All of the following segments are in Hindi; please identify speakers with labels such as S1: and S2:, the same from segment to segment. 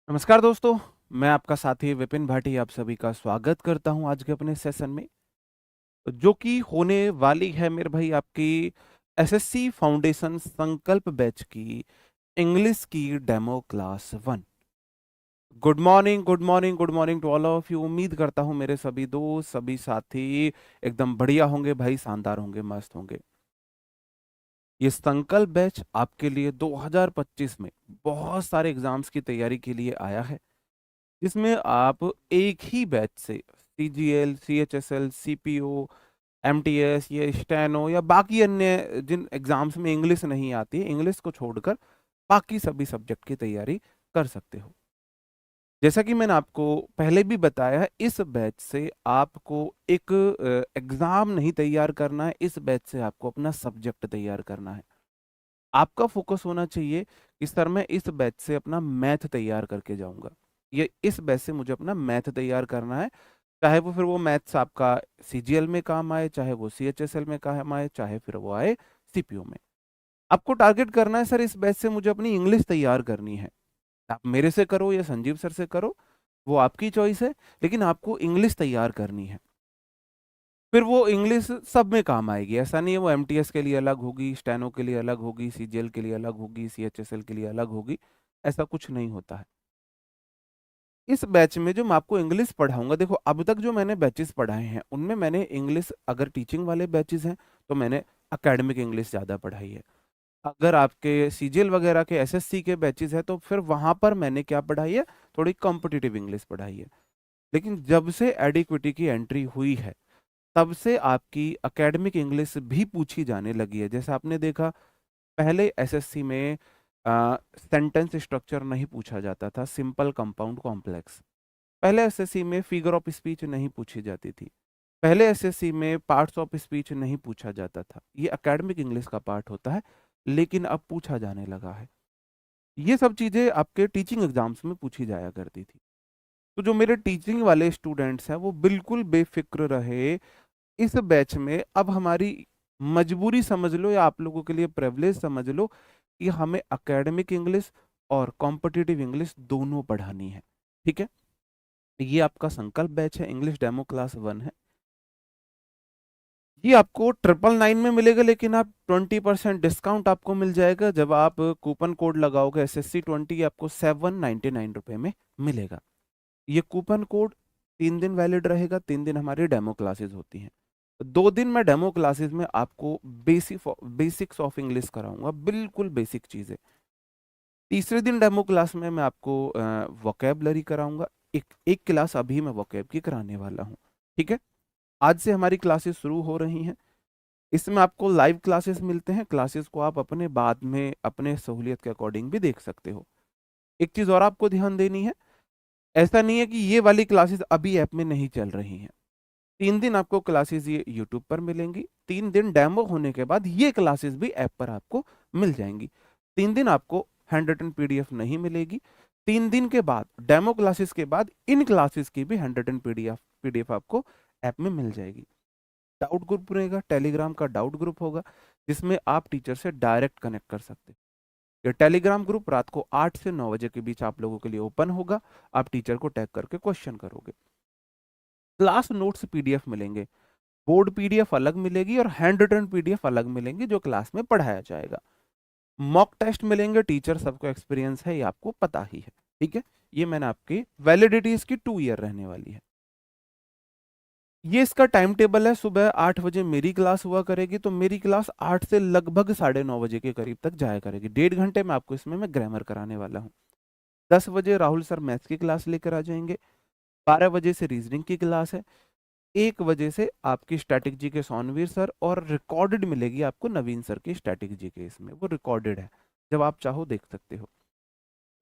S1: नमस्कार दोस्तों। मैं आपका साथी विपिन भाटी आप सभी का स्वागत करता हूं आज के अपने सेशन में, जो कि होने वाली है मेरे भाई आपकी एसएससी फाउंडेशन संकल्प बैच की इंग्लिश की demo class 1। Good morning, good morning, good morning to all of you. उम्मीद करता हूं मेरे सभी दोस्त, सभी साथी एकदम बढ़िया होंगे भाई, शानदार होंगे, मस्त होंगे। ये संकल्प बैच आपके लिए 2025 में बहुत सारे एग्जाम्स की तैयारी के लिए आया है, जिसमें आप एक ही बैच से सीजीएल, सीएचएसएल, सीपीओ, एमटीएस, ये स्टेनो या बाकी अन्य जिन एग्जाम्स में इंग्लिश नहीं आती है, इंग्लिश को छोड़कर बाकी सभी सब्जेक्ट की तैयारी कर सकते हो। जैसा कि मैंने आपको पहले भी बताया है, इस बैच से आपको एक एग्जाम नहीं तैयार करना है, इस बैच से आपको अपना सब्जेक्ट तैयार करना है। आपका फोकस होना चाहिए कि सर मैं इस बैच से अपना मैथ तैयार करके जाऊंगा, ये इस बैच से मुझे अपना मैथ तैयार करना है। चाहे वो फिर वो मैथ्स आपका सीजीएल में काम आए, चाहे वो सीएचएसएल में काम आए, चाहे फिर वो आए सीपीओ में। आपको टारगेट करना है सर इस बैच से मुझे अपनी इंग्लिश तैयार करनी है। आप मेरे से करो या संजीव सर से करो, वो आपकी चॉइस है, लेकिन आपको इंग्लिश तैयार करनी है। फिर वो इंग्लिश सब में काम आएगी, ऐसा नहीं है वो एमटीएस के लिए अलग होगी, स्टेनो के लिए अलग होगी, सीजीएल के लिए अलग होगी, सीएचएसएल के लिए अलग होगी। ऐसा कुछ नहीं होता है। इस बैच में जो मैं आपको इंग्लिश पढ़ाऊंगा, देखो अब तक जो मैंने बैचेस पढ़ाए हैं उनमें मैंने इंग्लिश, अगर टीचिंग वाले बैचेस हैं तो मैंने एकेडमिक इंग्लिश ज़्यादा पढ़ाई है। अगर आपके सीजीएल वगैरह के एसएससी के बैचेस हैं तो फिर वहां पर मैंने क्या पढ़ाई है, थोड़ी कॉम्पिटिटिव इंग्लिश पढ़ाई है। लेकिन जब से एडिक्विटी की एंट्री हुई है, तब से आपकी एकेडमिक इंग्लिश भी पूछी जाने लगी है। जैसे आपने देखा, पहले एसएससी में सेंटेंस स्ट्रक्चर नहीं पूछा जाता था, सिंपल, कंपाउंड, कॉम्प्लेक्स। पहले एसएससी में फिगर ऑफ स्पीच नहीं पूछी जाती थी। पहले एसएससी में पार्ट्स ऑफ स्पीच नहीं पूछा जाता था। ये एकेडमिक इंग्लिश का पार्ट होता है, लेकिन अब पूछा जाने लगा है। ये सब चीजें आपके टीचिंग एग्जाम्स में पूछी जाया करती थी। तो जो मेरे टीचिंग वाले स्टूडेंट्स हैं वो बिल्कुल बेफिक्र रहे। इस बैच में अब हमारी मजबूरी समझ लो या आप लोगों के लिए प्रिविलेज समझ लो कि हमें एकेडमिक इंग्लिश और कॉम्पिटिटिव इंग्लिश दोनों पढ़ानी है। ठीक है, ये आपका संकल्प बैच है, इंग्लिश डेमो क्लास 1 है। ये आपको 999 में मिलेगा, लेकिन आप 20% डिस्काउंट आपको मिल जाएगा जब आप कूपन कोड लगाओगे SSC20, आपको 799 रुपये में मिलेगा। ये कूपन कोड 3 दिन वैलिड रहेगा, 3 दिन हमारी डेमो क्लासेस होती हैं। 2 दिन मैं डेमो क्लासेस में आपको बेसिक्स ऑफ इंग्लिश कराऊंगा, बिल्कुल बेसिक चीज़ें। तीसरे दिन डेमो क्लास में मैं आपको वोकेबलरी कराऊंगा। एक एक क्लास अभी मैं वोकेब की कराने वाला हूँ। ठीक है, आज से हमारी क्लासेस शुरू हो रही हैं। इसमें आपको लाइव क्लासेस मिलते हैं, क्लासेस को आप अपने बाद में अपने सहूलियत के अकॉर्डिंग भी देख सकते हो। एक चीज़ और आपको ध्यान देनी है, ऐसा नहीं है कि ये वाली क्लासेस अभी ऐप में नहीं चल रही हैं। 3 दिन आपको क्लासेस ये यूट्यूब पर मिलेंगी, 3 दिन डेमो होने के बाद ये क्लासेस भी ऐप पर आपको मिल जाएंगी। 3 दिन आपको हैंड रिटन पीडीएफ नहीं मिलेगी। 3 दिन के बाद, डेमो क्लासेस के बाद, इन क्लासेस की भी हैंड रिटन पीडीएफ पीडीएफ आपको ऐप में मिल जाएगी। डाउट ग्रुप रहेगा, टेलीग्राम का डाउट ग्रुप होगा, जिसमें आप टीचर से डायरेक्ट कनेक्ट कर सकते हैं। ये टेलीग्राम ग्रुप रात को 8 से 9 बजे के बीच आप लोगों के लिए ओपन होगा। आप टीचर को टैग करके क्वेश्चन करोगे। क्लास नोट्स पीडीएफ मिलेंगे, बोर्ड पीडीएफ अलग मिलेगी और हैंड रिटन पीडीएफ अलग मिलेंगी जो क्लास में पढ़ाया जाएगा। मॉक टेस्ट मिलेंगे, टीचर सबको एक्सपीरियंस है, ये आपको पता ही है। ठीक है, ये मैंने आपकी वैलिडिटी इसकी 2 ईयर रहने वाली है। ये इसका टाइम टेबल है, सुबह 8 बजे मेरी क्लास हुआ करेगी, तो मेरी क्लास 8 से लगभग 9:30 बजे के करीब तक जाया करेगी। 1.5 घंटे में आपको इसमें मैं ग्रामर कराने वाला हूँ। 10 बजे राहुल सर मैथ्स की क्लास लेकर आ जाएंगे। 12 बजे से रीजनिंग की क्लास है। 1 बजे से आपकी स्टैटिक जी के सोनवीर सर, और रिकॉर्डेड मिलेगी आपको नवीन सर की स्टैटिक जी के, इसमें वो रिकॉर्डेड है, जब आप चाहो देख सकते हो।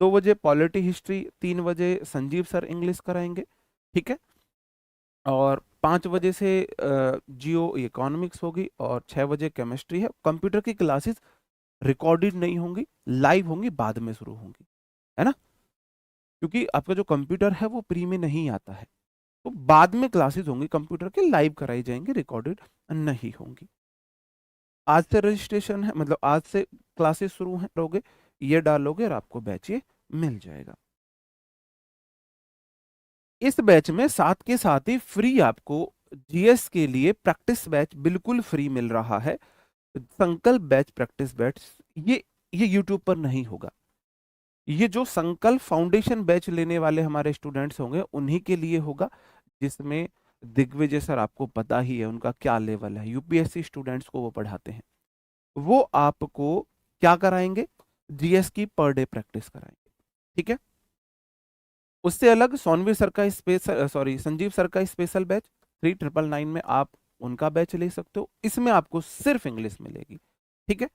S1: 2 बजे पॉलिटी हिस्ट्री, 3 बजे संजीव सर इंग्लिश कराएंगे। ठीक है, और 5 बजे से जियो इकोनॉमिक्स होगी, और 6 बजे केमिस्ट्री है। कंप्यूटर की क्लासेस रिकॉर्डेड नहीं होंगी, लाइव होंगी, बाद में शुरू होंगी, है ना, क्योंकि आपका जो कंप्यूटर है वो प्री में नहीं आता है। तो बाद में क्लासेस होंगी कंप्यूटर के, लाइव कराई जाएंगी, रिकॉर्डेड नहीं होंगी। आज से रजिस्ट्रेशन है, मतलब आज से क्लासेस शुरू हैं, करोगे, ये डालोगे और आपको बैच ये मिल जाएगा। इस बैच में साथ के साथ ही फ्री आपको जीएस के लिए प्रैक्टिस बैच बिल्कुल फ्री मिल रहा है। संकल्प बैच प्रैक्टिस बैच ये यूट्यूब पर नहीं होगा। ये जो संकल्प फाउंडेशन बैच लेने वाले हमारे स्टूडेंट्स होंगे उन्हीं के लिए होगा, जिसमें दिग्विजय सर आपको पता ही है उनका क्या लेवल है, यूपीएससी स्टूडेंट्स को वो पढ़ाते हैं। वो आपको क्या कराएंगे, जीएस की पर डे प्रैक्टिस कराएंगे। ठीक है। उससे अलग सोनवीर सर का स्पेशल, सॉरी संजीव सर का स्पेशल बैच 3999 में आप उनका बैच ले सकते हो। इसमें आपको सिर्फ इंग्लिश मिलेगी। ठीक है।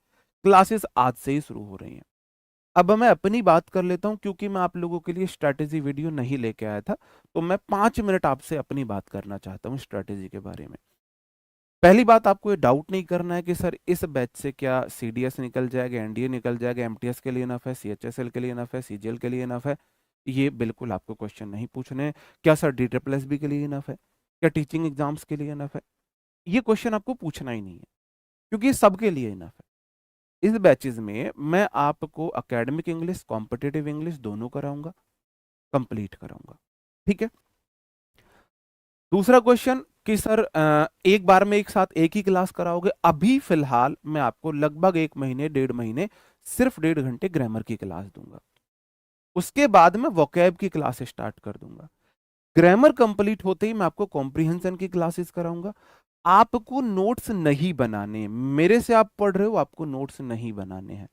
S1: क्लासेस आज से ही शुरू हो रही हैं। अब मैं अपनी बात कर लेता हूं, क्योंकि मैं आप लोगों के लिए स्ट्रैटेजी वीडियो नहीं लेके आया था, तो मैं 5 मिनट आपसे अपनी बात करना चाहता हूं स्ट्रैटेजी के बारे में। पहली बात, आपको ये डाउट नहीं करना है कि सर इस बैच से क्या सीडीएस निकल जाएगा, एनडीए निकल जाएगा, एमटीएस के लिए इनफ है, सीएचएसएल के लिए इनफ है, सीजीएल के लिए इनफ है। ये बिल्कुल आपको क्वेश्चन नहीं पूछने हैं। क्या sir D triple S B के लिए इनफ है, क्या टीचिंग एग्जाम्स के लिए इनफ है, ये क्वेश्चन आपको पूछना ही नहीं है, क्योंकि ये सबके लिए इनफ है। इस बैचेज में मैं आपको एकेडमिक इंग्लिश, कॉम्पिटिटिव इंग्लिश दोनों कराऊंगा, कंप्लीट कराऊंगा। ठीक है। दूसरा क्वेश्चन कि सर एक बार में एक साथ एक ही क्लास कराओगे? अभी फिलहाल मैं आपको लगभग 1 महीने 1.5 महीने सिर्फ 1.5 घंटे ग्रामर की क्लास दूंगा। उसके बाद मैं वोकैब की क्लास स्टार्ट कर दूंगा। ग्रामर कंप्लीट होते ही मैं आपको कॉम्प्रिहेंशन की क्लासेस कराऊंगा। आपको नोट्स नहीं बनाने, मेरे से आप पढ़ रहे हो, आपको नोट्स नहीं बनाने हैं।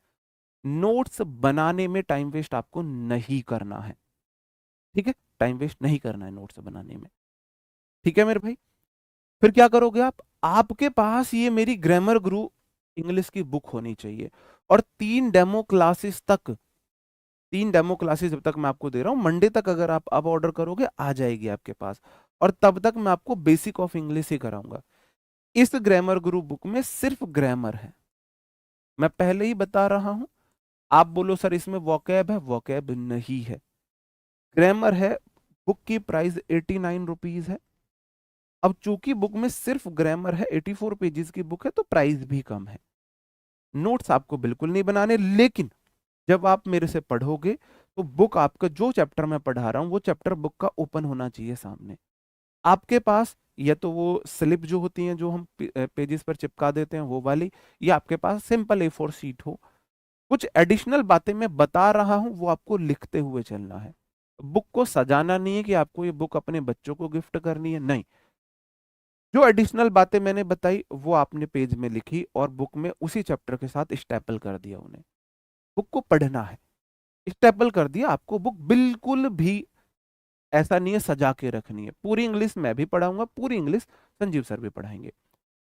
S1: नोट्स बनाने में टाइम वेस्ट आपको नहीं करना है। ठीक है। टाइम वेस्ट नहीं करना है नोट्स बनाने में। ठीक है मेरे भाई। फिर क्या करोगे आप? आपके पास ये मेरी ग्रामर गुरु इंग्लिश की बुक होनी चाहिए, और 3 डेमो क्लासेस जब तक मैं आपको दे रहा हूं, मंडे तक अगर आप अब ऑर्डर करोगे आ जाएगी आपके पास। और तब तक मैं आपको बेसिक ऑफ इंग्लिश ही कराऊंगा। इस ग्रामर गुरु बुक में सिर्फ ग्रामर है, मैं पहले ही बता रहा हूं। आप बोलो सर इसमें वोकैब है, वोकैब नहीं है, ग्रामर है। बुक की प्राइस 89 रुपीज है। अब चूंकि बुक में सिर्फ ग्रामर है, 84 पेजेस की बुक है, तो प्राइस भी कम है। नोट्स आपको बिल्कुल नहीं बनाने, लेकिन जब आप मेरे से पढ़ोगे तो बुक आपका जो चैप्टर मैं पढ़ा रहा हूं वो चैप्टर बुक का ओपन होना चाहिए सामने आपके पास। या तो वो स्लिप जो होती हैं जो हम पेजेस पर चिपका देते हैं वो वाली, या आपके पास सिंपल A4 शीट हो। कुछ एडिशनल बातें मैं बता रहा हूं वो आपको लिखते हुए चलना है। बुक को सजाना नहीं है कि आपको ये बुक अपने बच्चों को गिफ्ट करनी है, नहीं। जो एडिशनल बातें मैंने बताई वो आपने पेज में लिखी और बुक में उसी चैप्टर के साथ स्टेपल कर दिया उन्हें। बुक को पढ़ना है, स्टेपल कर दिया। आपको बुक बिल्कुल भी ऐसा नहीं है सजा के रखनी है। पूरी इंग्लिश मैं भी पढ़ाऊंगा, पूरी इंग्लिश संजीव सर भी पढ़ाएंगे।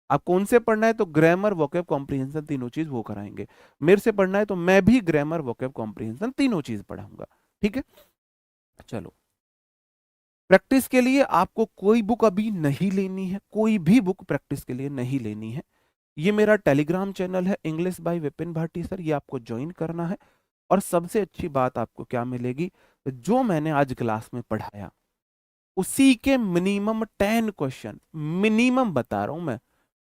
S1: आप कौन से पढ़ना है तो ग्रामर, वोकैब, कॉम्प्रिहेंशन तीनों चीज वो कराएंगे। मेरे से पढ़ना है तो मैं भी ग्रामर, वोकैब, कॉम्प्रिहेंशन तीनों चीज पढ़ाऊंगा। ठीक है। चलो, प्रैक्टिस के लिए आपको कोई बुक अभी नहीं लेनी है, कोई भी बुक प्रैक्टिस के लिए नहीं लेनी है। ये मेरा टेलीग्राम चैनल है English by Vipin Bhati sir, ये आपको ज्वाइन करना है। और सबसे अच्छी बात आपको क्या मिलेगी, जो मैंने आज क्लास में पढ़ाया उसी के मिनिमम 10 क्वेश्चन, मिनिमम बता रहा हूं मैं,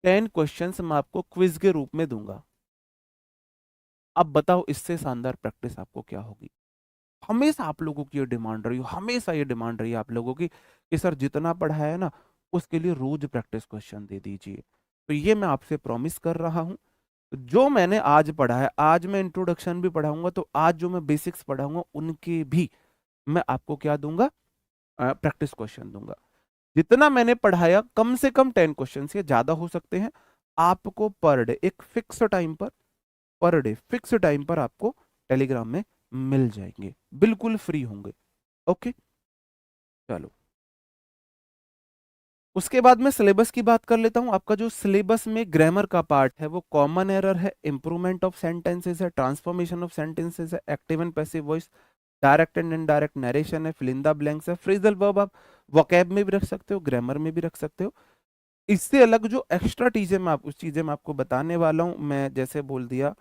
S1: 10 क्वेश्चन मैं आपको क्विज के रूप में दूंगा। अब बताओ इससे शानदार प्रैक्टिस आपको क्या होगी। हमेशा आप लोगों की ये डिमांड रही हो, हमेशा ये डिमांड रही है आप लोगों की कि सर जितना पढ़ाया है ना उसके लिए रोज प्रैक्टिस क्वेश्चन दे दीजिए। तो ये मैं आपसे प्रॉमिस कर रहा हूं। जो मैंने आज पढ़ा है, आज मैं इंट्रोडक्शन भी पढ़ाऊंगा, तो आज जो मैं बेसिक्स पढ़ाऊंगा उनके भी मैं आपको क्या दूंगा, प्रैक्टिस क्वेश्चन दूंगा। जितना मैंने पढ़ाया कम से कम 10 क्वेश्चन से ज्यादा हो सकते हैं। आपको पर डे एक फिक्स टाइम पर, पर डे फिक्स टाइम पर आपको टेलीग्राम में मिल जाएंगे, बिल्कुल फ्री होंगे। ओके। चलो, उसके बाद में सिलेबस की बात कर लेता हूं। आपका जो सिलेबस में ग्रामर का पार्ट है वो कॉमन एरर है, इंप्रूवमेंट ऑफ सेंटेंसेस है, ट्रांसफॉर्मेशन ऑफ सेंटेंसेस है, active and passive voice, direct and indirect narration है, फिल इन द ब्लैंक्स है, फ्रेजल वर्ब आप वोकैब में भी रख सकते हो, ग्रामर में भी रख सकते हो। इससे अलग जो एक्स्ट्रा चीजें मैं आप उस चीजें मैं आपको बताने वाला हूं। मैं जैसे बोल दिया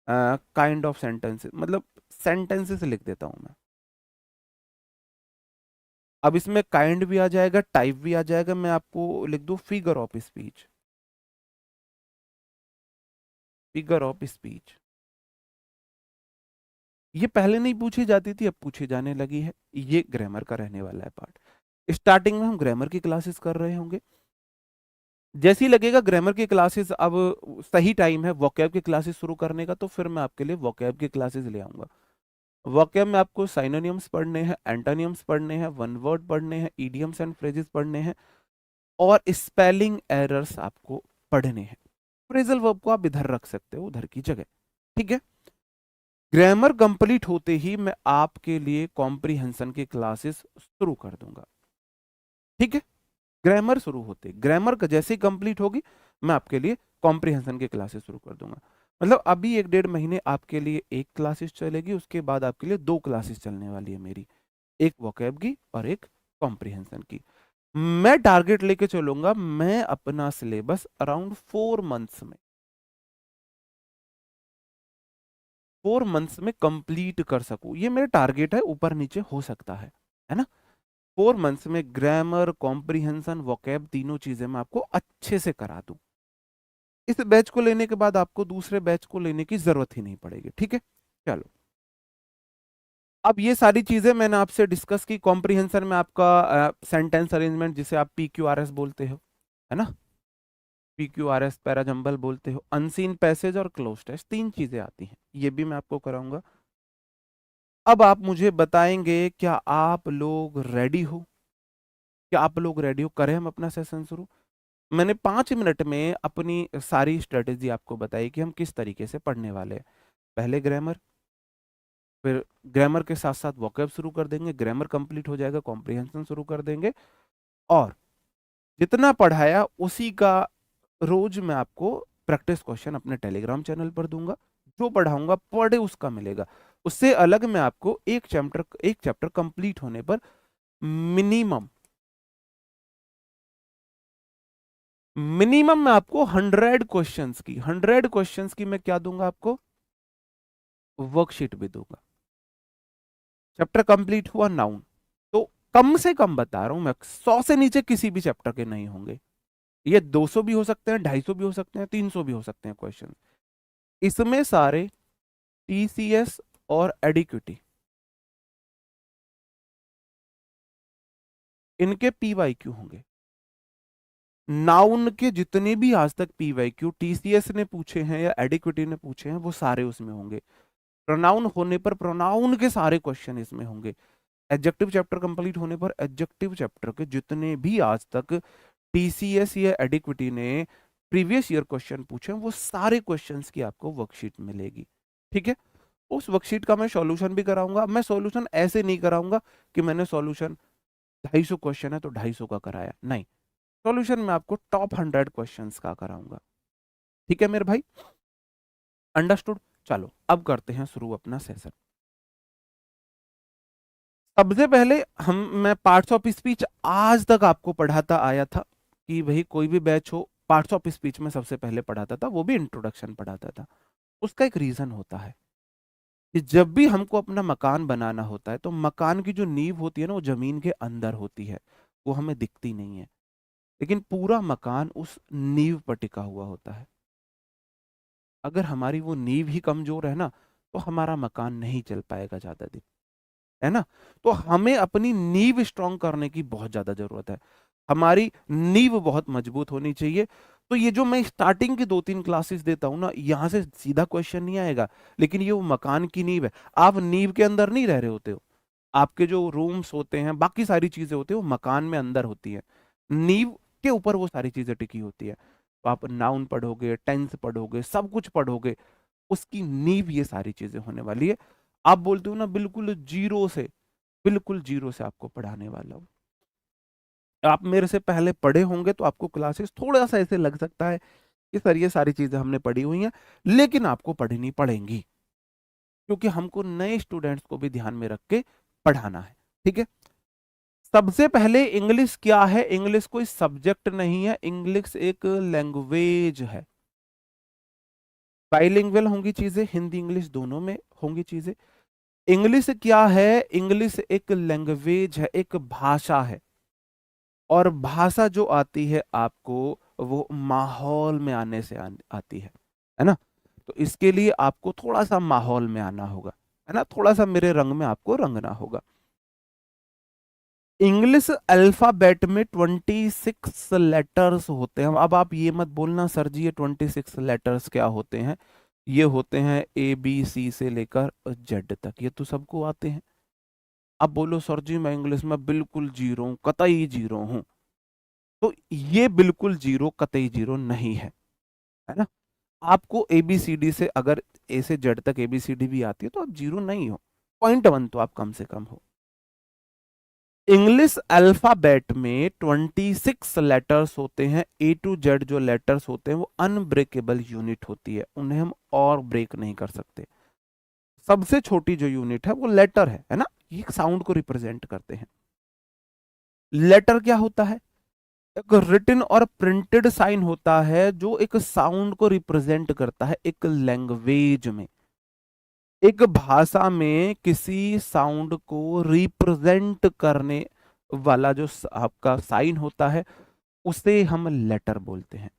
S1: काइंड ऑफ सेंटेंसेस, मतलब सेंटेंसेस लिख देता हूं मैं। अब इसमें काइंड भी आ जाएगा, टाइप भी आ जाएगा। मैं आपको लिख दूं figure of speech, figure of speech. ये पहले नहीं पूछी जाती थी, अब पूछी जाने लगी है। ये ग्रामर का रहने वाला है पार्ट। स्टार्टिंग में हम ग्रामर की क्लासेस कर रहे होंगे। जैसे ही लगेगा ग्रामर की क्लासेस अब सही टाइम है वोकैब की क्लासेस शुरू करने का, तो फिर मैं आपके लिए वोकैब की क्लासेस ले आऊंगा। वोकैब में आपको साइनोनिम्स पढ़ने हैं, एंटोनिम्स पढ़ने हैं, वन वर्ड पढ़ने हैं, इडियम्स एंड फ्रेजेस पढ़ने हैं, और स्पेलिंग एरर्स आपको पढ़ने हैं। फ्रेजल वर्ब को आप इधर रख सकते हो, उधर की जगह। ठीक है। ग्रामर कंप्लीट होते ही मैं आपके लिए कॉम्प्रिहेंशन की क्लासेस शुरू कर दूंगा। ठीक है। ग्रामर शुरू होते, ग्रामर का जैसे ही कंप्लीट होगी मैं आपके लिए कॉम्प्रिहेंशन की क्लासेस शुरू कर दूंगा। मतलब अभी 1-1.5 महीने आपके लिए एक क्लासेस चलेगी, उसके बाद आपके लिए 2 क्लासेस चलने वाली है मेरी, एक वोकैब की और एक कॉम्प्रिहेंशन की। मैं टारगेट लेके चलूंगा, मैं अपना सिलेबस अराउंड 4 मंथ्स में 4 मंथ्स में कंप्लीट कर सकूं, ये मेरा टारगेट है। ऊपर नीचे हो सकता है ना। 4 मंथ्स में ग्रामर, कॉम्प्रिहेंशन, वोकैब तीनों चीजें मैं आपको अच्छे से करा दूं। इस बैच को लेने के बाद आपको दूसरे बैच को लेने की जरूरत ही नहीं पड़ेगी। ठीक है। चलो, अब ये सारी चीजें मैंने आपसे डिस्कस की। कॉम्प्रिहेंशन में आपका सेंटेंस अरेंजमेंट, जिसे आप PQRS बोलते हो, है ना, PQRS पैराजंबल बोलते हो, अनसीन पैसेज और क्लोज टेस्ट, 3 चीजें आती हैं, ये भी मैं आपको कराऊंगा। अब आप मुझे बताएंगे, क्या आप लोग रेडी हो? क्या आप लोग रेडी हो? करें हम अपना सेशन शुरू? मैंने 5 मिनट में अपनी सारी स्ट्रेटेजी आपको बताई कि हम किस तरीके से पढ़ने वाले हैं। पहले ग्रामर, फिर ग्रामर के साथ साथ वोकैब शुरू कर देंगे, ग्रामर कंप्लीट हो जाएगा, कॉम्प्रिहेंशन शुरू कर देंगे, और जितना पढ़ाया उसी का रोज मैं आपको प्रैक्टिस क्वेश्चन अपने टेलीग्राम चैनल पर दूंगा। जो पढ़ाऊंगा पर उसका मिलेगा। उससे अलग मैं आपको एक चैप्टर कंप्लीट होने पर मिनिमम मिनिमम मैं आपको 100 क्वेश्चंस की मैं क्या दूंगा आपको? वर्कशीट भी दूंगा। चैप्टर कंप्लीट हुआ, नाउन, तो कम से कम बता रहा हूं मैं, 100 से नीचे किसी भी चैप्टर के नहीं होंगे। ये 200 भी हो सकते हैं, 250 भी हो सकते हैं, 300 भी हो सकते हैं क्वेश्चन। इसमें सारे TCS और एडिक्विटी, इनके PYQ होंगे। नाउन के जितने भी आज तक PYQ TCS ने पूछे हैं या एडिक्विटी ने पूछे हैं, वो सारे उसमें होंगे। प्रोनाउन होने पर प्रोनाउन के सारे क्वेश्चन इसमें होंगे। एडजेक्टिव चैप्टर कंप्लीट होने पर एडजेक्टिव चैप्टर के जितने भी आज तक TCS या एडिक्विटी ने प्रीवियस ईयर क्वेश्चन पूछे हैं, वो सारे क्वेश्चंस की आपको वर्कशीट मिलेगी। ठीक है। उस वर्कशीट का मैं सॉल्यूशन भी कराऊंगा। मैं सॉल्यूशन ऐसे नहीं कराऊंगा कि मैंने सॉल्यूशन 250 क्वेश्चन है तो 250 का कराया, नहीं। सॉल्यूशन मैं आपको टॉप 100 क्वेश्चंस का कराऊंगा। ठीक है मेरे भाई, अंडरस्टूड? चलो अब करते हैं शुरू अपना सेशन। सबसे पहले मैं पार्ट्स ऑफ स्पीच आज तक आपको पढ़ाता आया था, कि भाई कोई भी बैच हो, पार्ट्स ऑफ स्पीच में सबसे पहले पढ़ाता था, वो भी इंट्रोडक्शन पढ़ाता था। उसका एक रीजन होता है कि जब भी हमको अपना मकान बनाना होता है, तो मकान की जो नींव होती है ना, वो जमीन के अंदर होती है, वो हमें दिखती नहीं है, लेकिन पूरा मकान उस नींव पर टिका हुआ होता है। अगर हमारी वो नींव ही कमजोर है ना, तो हमारा मकान नहीं चल पाएगा ज्यादा दिन, है ना। तो हमें अपनी नींव स्ट्रांग करने की बहुत ज्यादा जरूरत है। हमारी नींव बहुत मजबूत होनी चाहिए। तो ये जो मैं स्टार्टिंग की 2-3 क्लासेस देता हूं ना, यहां से सीधा क्वेश्चन नहीं आएगा, लेकिन ये वो मकान की नींव है। आप नींव के अंदर नहीं रह रहे होते हो, आपके जो रूम्स होते हैं, बाकी सारी चीजें होती है, वो मकान में अंदर होती है, नींव के ऊपर वो सारी चीजें टिकी होती है। तो आप नाउन पढ़ोगे, टेंस पढ़ोगे, सब कुछ पढ़ोगे, उसकी नींव ये सारी चीजें होने वाली है। आप बोलते हो ना, बिल्कुल जीरो से आपको पढ़ाने वाला हूं। आप मेरे से पहले पढ़े होंगे तो आपको क्लासेस थोड़ा सा ऐसे लग सकता है कि सर ये सारी चीजें हमने पढ़ी हुई हैं, लेकिन आपको पढ़नी पड़ेंगी, क्योंकि हमको नए स्टूडेंट्स को भी ध्यान में रख के पढ़ाना है। ठीक है। सबसे पहले इंग्लिश क्या है? इंग्लिश कोई सब्जेक्ट नहीं है, इंग्लिश एक लैंग्वेज है। बाइलिंगुअल होंगी चीजें, हिंदी इंग्लिश दोनों में होंगी चीजें। इंग्लिश क्या है? इंग्लिश एक लैंग्वेज है, एक भाषा है। और भाषा जो आती है आपको, वो माहौल में आने से आती है ना। तो इसके लिए आपको थोड़ा सा माहौल में आना होगा, है ना, थोड़ा सा मेरे रंग में आपको रंगना होगा। इंग्लिश अल्फाबेट में 26 लेटर्स होते हैं। अब आप ये मत बोलना सर जी ये 26 लेटर्स क्या होते हैं, ये होते हैं ABC से लेकर Z तक, ये तो सबको आते हैं। अब बोलो सर जी मैं इंग्लिश में बिल्कुल जीरो हूं, कतई जीरो हूं, तो ये बिल्कुल जीरो कतई जीरो नहीं है ना। आपको ABCD से अगर A से Z तक ABCD भी आती है तो आप जीरो नहीं हो, .1 तो आप कम से कम हो। इंग्लिश अल्फाबेट में 26 लेटर्स होते हैं। A to Z जो लेटर्स होते हैं वो अनब्रेकेबल यूनिट होती है, उन्हें हम और ब्रेक नहीं कर सकते। सबसे छोटी जो यूनिट है वो लेटर है ना, ये साउंड को रिप्रेजेंट करते हैं। लेटर क्या होता है, एक रिटन और प्रिंटेड साइन होता है जो एक साउंड को रिप्रेजेंट करता है एक लैंग्वेज में। एक भाषा में किसी साउंड को रिप्रेजेंट करने वाला जो आपका साइन होता है उसे हम लेटर बोलते हैं।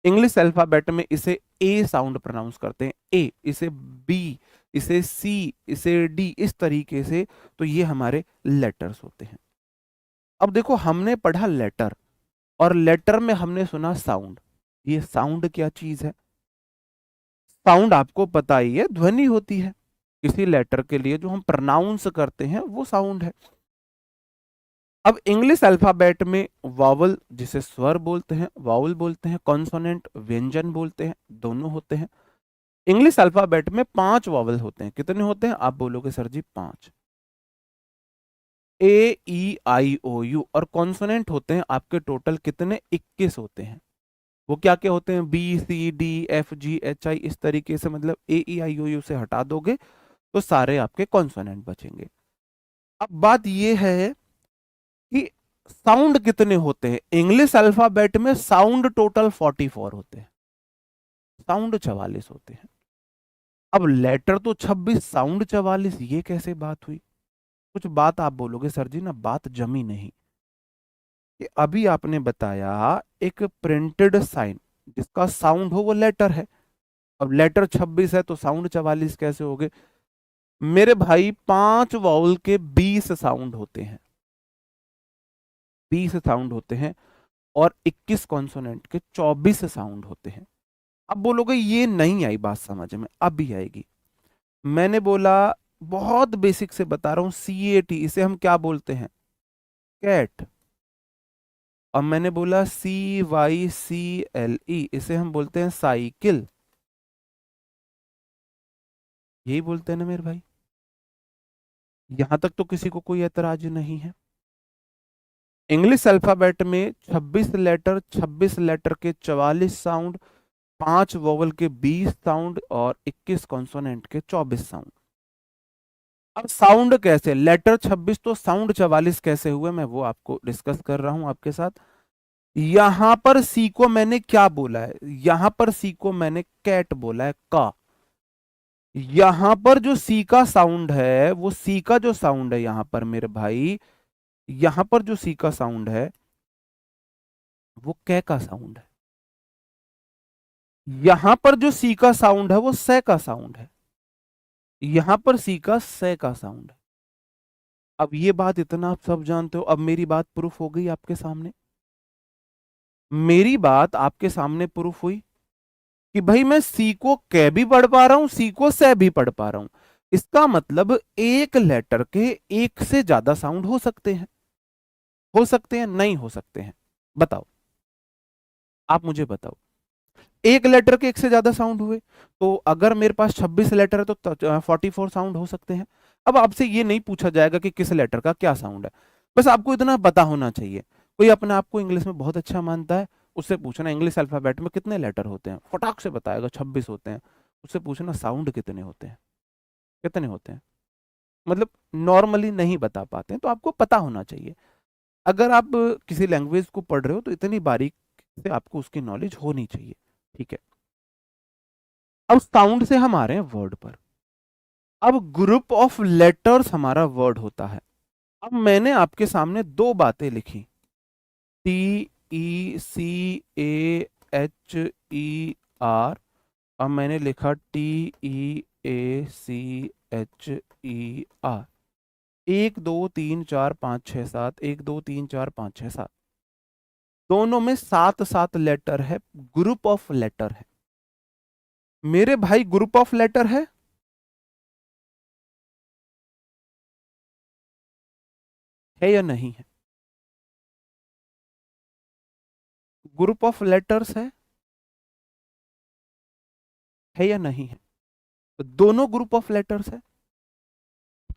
S1: इंग्लिश अल्फाबेट में इसे ए साउंड प्रोनाउंस करते हैं, ए, इसे बी, इसे सी, इसे डी, इस तरीके से। तो ये हमारे लेटर्स होते हैं। अब देखो हमने पढ़ा लेटर, और लेटर में हमने सुना साउंड। ये साउंड क्या चीज है, साउंड आपको पता ही है, ध्वनि होती है। किसी लेटर के लिए जो हम प्रोनाउंस करते हैं वो साउंड है। अब इंग्लिश अल्फाबेट में वावल जिसे स्वर बोलते हैं, वावल बोलते हैं, कॉन्सोनेंट व्यंजन बोलते हैं, दोनों होते हैं। इंग्लिश अल्फाबेट में 5 वावल होते हैं। कितने होते हैं आप बोलोगे sir ji 5, A E I O U। और कॉन्सोनेंट होते हैं आपके टोटल कितने, 21 होते हैं। वो क्या क्या होते हैं, BCDFGHI, इस तरीके से। मतलब AEIOU से हटा दोगे तो सारे आपके कॉन्सोनेंट बचेंगे। अब बात ये है कि साउंड कितने होते हैं। इंग्लिश अल्फाबेट में साउंड टोटल 44 होते हैं, साउंड 44 होते हैं। अब लेटर तो 26, साउंड 44, ये कैसे बात हुई। कुछ बात आप बोलोगे सर जी ना बात जमी नहीं, कि अभी आपने बताया एक प्रिंटेड साइन जिसका साउंड हो वो लेटर है। अब लेटर 26 है तो साउंड 44 कैसे हो गए। मेरे भाई 5 वाउल के 20 साउंड होते हैं, 20 साउंड होते हैं, और 21 कॉन्सोनेंट के 24 साउंड होते हैं। अब बोलोगे ये नहीं आई बात समझ में, अब भी आएगी। मैंने बोला, बहुत बेसिक से बता रहा हूं, CAT इसे हम क्या बोलते हैं, कैट। अब मैंने बोला CYCLE इसे हम बोलते हैं साइकिल। यही बोलते हैं ना मेरे भाई, यहां तक तो किसी को कोई एतराज नहीं है। इंग्लिश अल्फाबेट में 26 लेटर, 26 लेटर के 44 साउंड, 5 वोवल के 20 साउंड, और 21 कॉन्सोनेंट के 24 साउंड। अब साउंड कैसे, लेटर 26 तो साउंड 44 कैसे हुए, मैं वो आपको डिस्कस कर रहा हूं आपके साथ। यहां पर सी को मैंने क्या बोला है, यहां पर सी को मैंने कैट बोला है, का। यहां पर जो सी का साउंड है, वो सी का जो साउंड है यहां पर मेरे भाई, यहां पर जो सी का साउंड है वो कै का साउंड है। यहां पर जो सी का साउंड है वो से का साउंड है। यहां पर सी का से का साउंड है। अब ये बात इतना आप सब जानते हो, अब मेरी बात प्रूफ हो गई आपके सामने। मेरी बात आपके सामने प्रूफ हुई कि भाई मैं सी को कै भी पढ़ पा रहा हूं, सी को से भी पढ़ पा रहा हूं। इसका मतलब एक लेटर के एक से ज्यादा साउंड हो सकते हैं, हो सकते हैं नहीं हो सकते हैं, बताओ, आप मुझे बताओ। एक लेटर के एक से ज्यादा साउंड हुए, तो अगर मेरे पास 26 लेटर है तो 44 साउंड हो सकते हैं। अब आपसे ये नहीं पूछा जाएगा कि किस लेटर का क्या साउंड है, बस आपको इतना पता होना चाहिए। कोई अपने आप को इंग्लिश में बहुत अच्छा मानता है, उससे पूछना इंग्लिश अल्फाबेट में कितने लेटर होते हैं, फटाक से बताएगा 26 होते हैं। उससे पूछना साउंड कितने होते हैं, कितने होते हैं। मतलब नॉर्मली नहीं बता पाते हैं, तो आपको पता होना चाहिए। अगर आप किसी लैंग्वेज को पढ़ रहे हो तो इतनी बारीक से आपको उसकी नॉलेज होनी चाहिए, ठीक है। अब साउंड से हम आ रहे हैं वर्ड पर। अब ग्रुप ऑफ लेटर्स हमारा वर्ड होता है। अब मैंने आपके सामने दो बातें लिखी, TECAHER, अब मैंने लिखा TEACHER। एक दो तीन चार पाँच छः सात, एक दो तीन चार पाँच छः सात, दोनों में सात सात लेटर है, ग्रुप ऑफ लेटर है। मेरे भाई ग्रुप ऑफ लेटर है या नहीं है? ग्रुप ऑफ लेटर्स है या नहीं है? तो दोनों ग्रुप ऑफ लेटर्स है,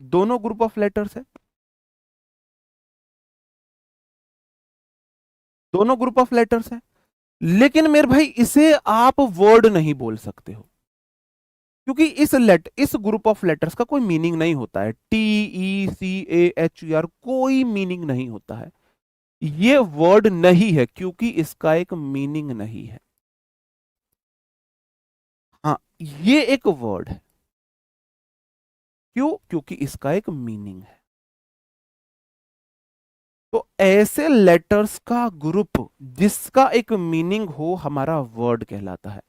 S1: दोनों ग्रुप ऑफ लेटर्स है, दोनों ग्रुप ऑफ लेटर्स है। लेकिन मेरे भाई इसे आप वर्ड नहीं बोल सकते हो, क्योंकि इस ग्रुप ऑफ लेटर्स का कोई मीनिंग नहीं होता है। TECHER कोई मीनिंग नहीं होता है। ये वर्ड नहीं है क्योंकि इसका एक मीनिंग नहीं है। हाँ, ये एक वर्ड है। क्यों? क्योंकि इसका एक मीनिंग है। तो ऐसे लेटर्स का ग्रुप जिसका एक मीनिंग हो हमारा वर्ड कहलाता है।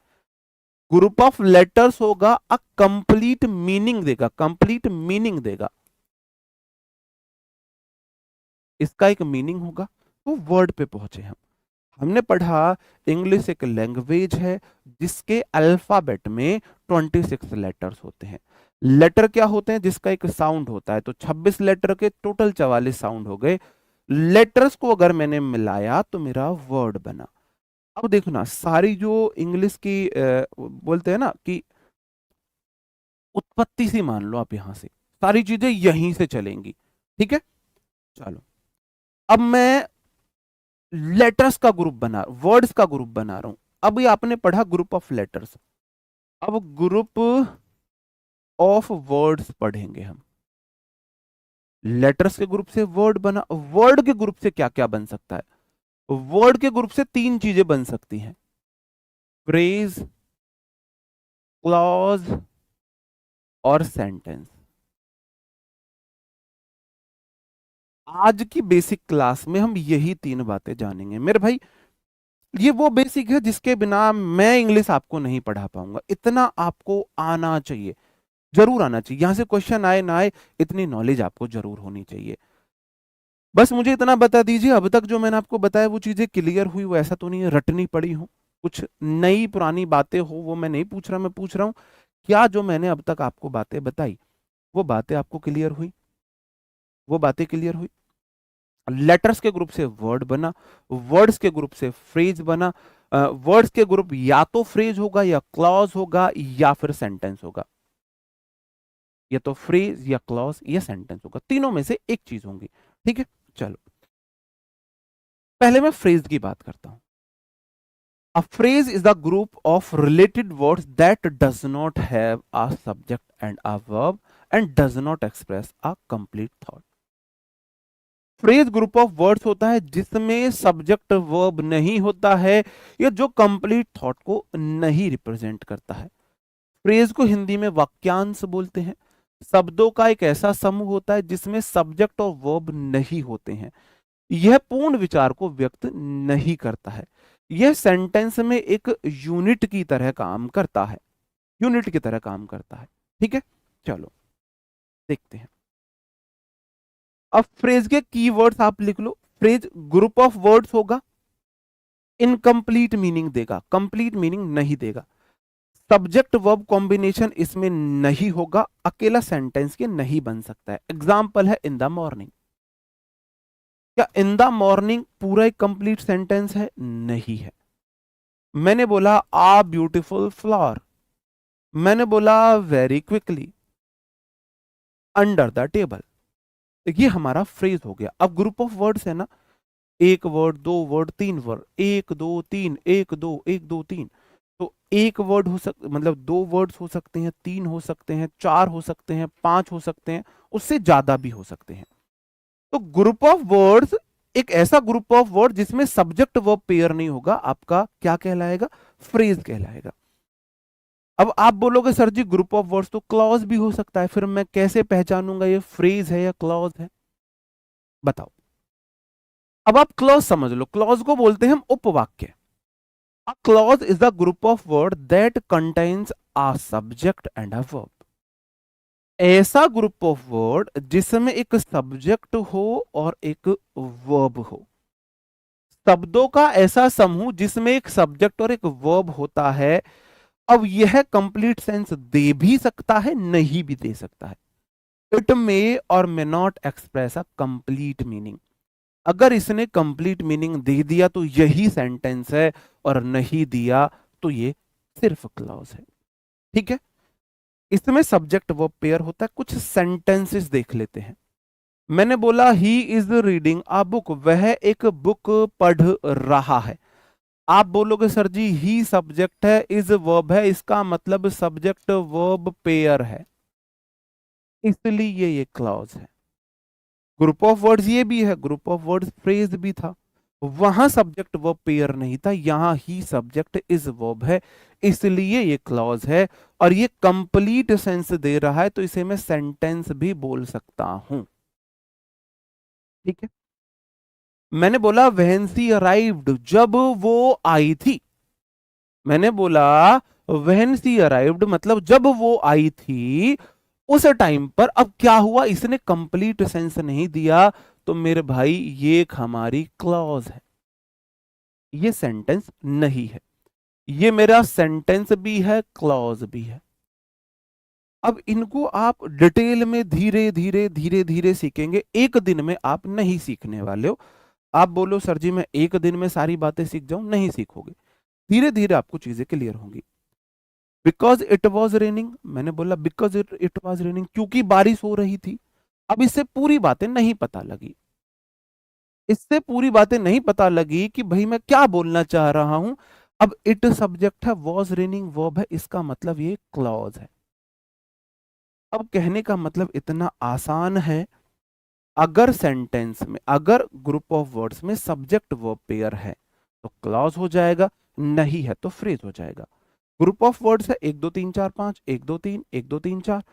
S1: ग्रुप ऑफ लेटर्स होगा, अ कंप्लीट मीनिंग देगा, कंप्लीट मीनिंग देगा, इसका एक मीनिंग होगा, तो वर्ड पे पहुंचे हम। हमने पढ़ा इंग्लिश एक लैंग्वेज है जिसके अल्फाबेट में 26 लेटर्स होते हैं। लेटर क्या होते हैं? जिसका एक साउंड होता है। तो 26 लेटर के टोटल 44 साउंड हो गए। लेटर्स को अगर मैंने मिलाया तो मेरा वर्ड बना। अब देखना, सारी जो इंग्लिश की बोलते हैं ना कि उत्पत्ति से मान लो आप, यहां से सारी चीजें यहीं से चलेंगी। ठीक है, चलो। अब मैं लेटर्स का ग्रुप बना, वर्ड्स का ग्रुप बना रहा हूं। अब ये आपने पढ़ा ग्रुप ऑफ लेटर्स, अब ग्रुप ऑफ वर्ड्स पढ़ेंगे हम। लेटर्स के ग्रुप से वर्ड बना, वर्ड के ग्रुप से क्या क्या बन सकता है? वर्ड के ग्रुप से तीन चीजें बन सकती हैं, फ्रेज, क्लॉज और सेंटेंस। आज की बेसिक क्लास में हम यही तीन बातें जानेंगे मेरे भाई। ये वो बेसिक है जिसके बिना मैं इंग्लिश आपको नहीं पढ़ा पाऊंगा। इतना आपको आना चाहिए, जरूर आना चाहिए। यहां से क्वेश्चन आए ना आए, इतनी नॉलेज आपको जरूर होनी चाहिए। बस मुझे इतना बता दीजिए, अब तक जो मैंने आपको बताया वो चीजें क्लियर हुई? वो ऐसा तो नहीं है रटनी पड़ी हो, कुछ नई पुरानी बातें हो वो मैं नहीं पूछ रहा। मैं पूछ रहा हूं क्या जो मैंने अब तक आपको बातें बताई वो बातें आपको क्लियर हुई? वो बातें क्लियर हुई? लेटर्स के ग्रुप से वर्ड बना, वर्ड्स के ग्रुप से फ्रेज बना, वर्ड्स के ग्रुप या तो फ्रेज होगा या क्लॉज होगा या फिर सेंटेंस होगा। या तो फ्रेज या क्लॉज या सेंटेंस होगा, तीनों में से एक चीज होंगी। ठीक है, चलो पहले मैं फ्रेज की बात करता हूं। A phrase is the group of related words that does not have a subject and a verb and does not express a complete thought. Phrase group of words होता है जिसमें सब्जेक्ट वर्ब नहीं होता है या जो कंप्लीट थॉट को नहीं रिप्रेजेंट करता है। फ्रेज को हिंदी में वाक्यांश बोलते हैं। शब्दों का एक ऐसा समूह होता है जिसमें सब्जेक्ट और वर्ब नहीं होते हैं। यह पूर्ण विचार को व्यक्त नहीं करता है। यह सेंटेंस में एक यूनिट की तरह काम करता है, यूनिट की तरह काम करता है। ठीक है, चलो देखते हैं। अब फ्रेज के कीवर्ड्स आप लिख लो। फ्रेज ग्रुप ऑफ वर्ड्स होगा, इनकम्प्लीट मीनिंग देगा, कंप्लीट मीनिंग नहीं देगा। सब्जेक्ट वर्ब कॉम्बिनेशन इसमें नहीं होगा, अकेला सेंटेंस के नहीं बन सकता है। एग्जाम्पल है इन द मॉर्निंग। क्या इन द मॉर्निंग पूरा एक कंप्लीट सेंटेंस है? नहीं है। मैंने बोला आ ब्यूटीफुल फ्लावर, मैंने बोला very quickly, under the table, ये हमारा फ्रेज हो गया। अब ग्रुप ऑफ वर्ड्स है ना, एक वर्ड, दो वर्ड, तीन वर्ड, एक दो तीन, एक दो, एक दो तीन। तो एक वर्ड हो मतलब दो वर्ड्स हो सकते हैं, तीन हो सकते हैं, चार हो सकते हैं, पांच हो सकते हैं, उससे ज्यादा भी हो सकते हैं। तो ग्रुप ऑफ वर्ड्स एक ऐसा ग्रुप ऑफ वर्ड जिसमें सब्जेक्ट वर्ब पेयर नहीं होगा, आपका क्या कहलाएगा? फ्रेज कहलाएगा। अब आप बोलोगे sir ji group of words तो क्लॉज भी हो सकता है, फिर मैं कैसे पहचानूंगा ये फ्रेज है या क्लॉज है? बताओ। अब आप क्लॉज समझ लो, क्लॉज को बोलते हैं हम उपवाक्य। A clause is the group of words that contains a subject and a verb. ऐसा ग्रुप ऑफ वर्ड जिसमें एक सब्जेक्ट हो और एक वर्ब हो। शब्दों का ऐसा समूह जिसमें एक सब्जेक्ट और एक वर्ब होता है। अब यह कंप्लीट सेंस दे भी सकता है, नहीं भी दे सकता है। इट मे और may not express a complete meaning. अगर इसने कंप्लीट मीनिंग दे दिया तो यही सेंटेंस है, और नहीं दिया तो ये सिर्फ क्लॉज है। ठीक है, इसमें सब्जेक्ट वर्ब पेयर होता है। कुछ सेंटेंसेस देख लेते हैं। मैंने बोला he is reading a book, वह एक बुक पढ़ रहा है। आप बोलोगे सर जी ही सब्जेक्ट है, इज वर्ब है, इसका मतलब सब्जेक्ट वर्ब पेयर है, इसलिए ये क्लॉज है। ग्रुप ऑफ वर्ड्स ये भी है, ग्रुप ऑफ वर्ड्स फ्रेज भी था, वहां सब्जेक्ट वर्ब पेयर नहीं था, यहां ही सब्जेक्ट इज वर्ब है, इसलिए ये क्लॉज है। और ये कंप्लीट सेंस दे रहा है, तो इसे मैं सेंटेंस भी बोल सकता हूं। ठीक है, मैंने बोला व्हेन शी अराइव्ड, जब वो आई थी। मैंने बोला व्हेन शी अराइव्ड मतलब जब वो आई थी, उस टाइम पर। अब क्या हुआ, इसने कंप्लीट सेंस नहीं दिया, तो मेरे भाई ये एक हमारी क्लॉज है, ये सेंटेंस नहीं है। ये मेरा सेंटेंस भी है, क्लॉज भी है। अब इनको आप डिटेल में धीरे धीरे धीरे धीरे सीखेंगे, एक दिन में आप नहीं सीखने वाले हो। आप बोलो सर जी मैं एक दिन में सारी बातें सीख जाऊं, नहीं सीखोगे, धीरे धीरे आपको चीजें क्लियर होंगी। बिकॉज इट वॉज रेनिंग, मैंने बोला बिकॉज इट वॉज रेनिंग, क्योंकि बारिश हो रही थी। अब इससे पूरी बातें नहीं पता लगी, इससे पूरी बातें नहीं पता लगी कि भाई मैं क्या बोलना चाह रहा हूं। अब इट सब्जेक्ट है, वॉज रेनिंग वर्ब है, इसका मतलब ये क्लॉज है। अब कहने का मतलब इतना आसान है, अगर सेंटेंस में, अगर ग्रुप ऑफ वर्ड्स में सब्जेक्ट वर्ब पेयर है तो क्लॉज हो जाएगा, नहीं है तो फ्रेज हो जाएगा। ग्रुप ऑफ वर्ड्स है 1 2 3 4 5, 1 2 3 1 2 3 4।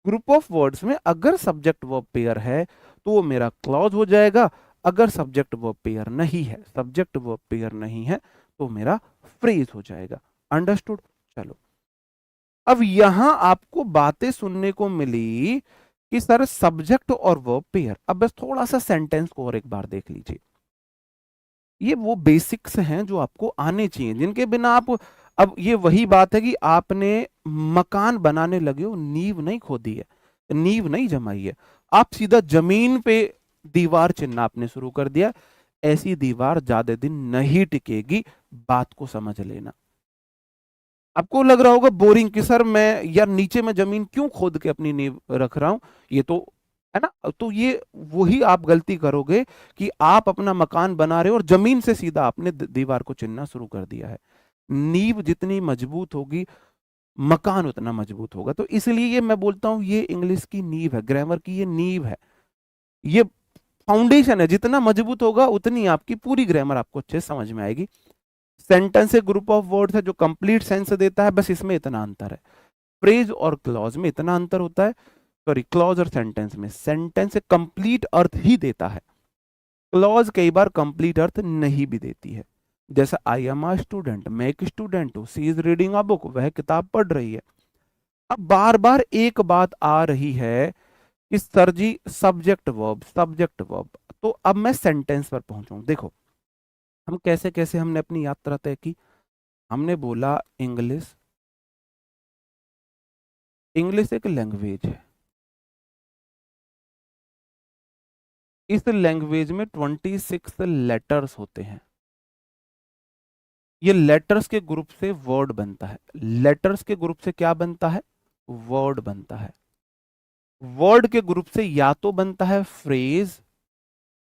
S1: ग्रुप ऑफ वर्ड्स में अगर सब्जेक्ट वर्ब पेयर है तो वो मेरा क्लॉज हो जाएगा, अगर सब्जेक्ट वर्ब पेयर नहीं है, सब्जेक्ट वर्ब पेयर नहीं है, तो मेरा फ्रेज हो जाएगा। अंडरस्टूड? चलो, अब यहां आपको बातें सुनने को मिली कि सर सब्जेक्ट और वर्ब पेयर। अब बस थोड़ा सा सेंटेंस को और एक बार देख लीजिए। ये वो बेसिक्स हैं जो आपको आने चाहिए, जिनके बिना आप, अब ये वही बात है कि आपने मकान बनाने लगे हो, नींव नहीं खोदी है, नींव नहीं जमाई है, आप सीधा जमीन पे दीवार चिन्हना आपने शुरू कर दिया। ऐसी दीवार ज्यादा दिन नहीं टिकेगी, बात को समझ लेना। आपको लग रहा होगा बोरिंग कि सर मैं यार नीचे में जमीन क्यों खोद के अपनी नींव रख रहा हूं, ये तो है ना। तो ये वही आप गलती करोगे कि आप अपना मकान बना रहे हो और जमीन से सीधा आपने दीवार को चिनना शुरू कर दिया है। नींव जितनी मजबूत होगी, मकान उतना मजबूत होगा। तो इसलिए ये मैं बोलता हूं ये इंग्लिश की नींव है, ग्रामर की ये नींव है, ये फाउंडेशन है। जितना मजबूत होगा उतनी आपकी पूरी ग्रामर आपको अच्छे से समझ में आएगी। सेंटेंस एक ग्रुप ऑफ वर्ड्स है जो कंप्लीट सेंस देता है, बस इसमें इतना अंतर है। फ्रेज और क्लॉज में इतना अंतर होता है, सॉरी क्लॉज और सेंटेंस में, सेंटेंस एक कंप्लीट अर्थ ही देता है, क्लॉज कई बार कंप्लीट अर्थ नहीं भी देती है। जैसा आई एम अ स्टूडेंट, मैं एक स्टूडेंट हूं, सी इज रीडिंग अ बुक, वह किताब पढ़ रही है। अब बार बार एक बात आ रही है कि सर जी सब्जेक्ट वर्ब, सब्जेक्ट वर्ब। तो अब मैं सेंटेंस पर पहुंचूं। देखो हम कैसे कैसे हमने अपनी यात्रा तय की। हमने बोला इंग्लिश, इंग्लिश एक लैंग्वेज है, इस लैंग्वेज में 26 लेटर्स होते हैं। ये लेटर्स के ग्रुप से वर्ड बनता है, लेटर्स के ग्रुप से क्या बनता है, वर्ड बनता है। वर्ड के ग्रुप से या तो बनता है फ्रेज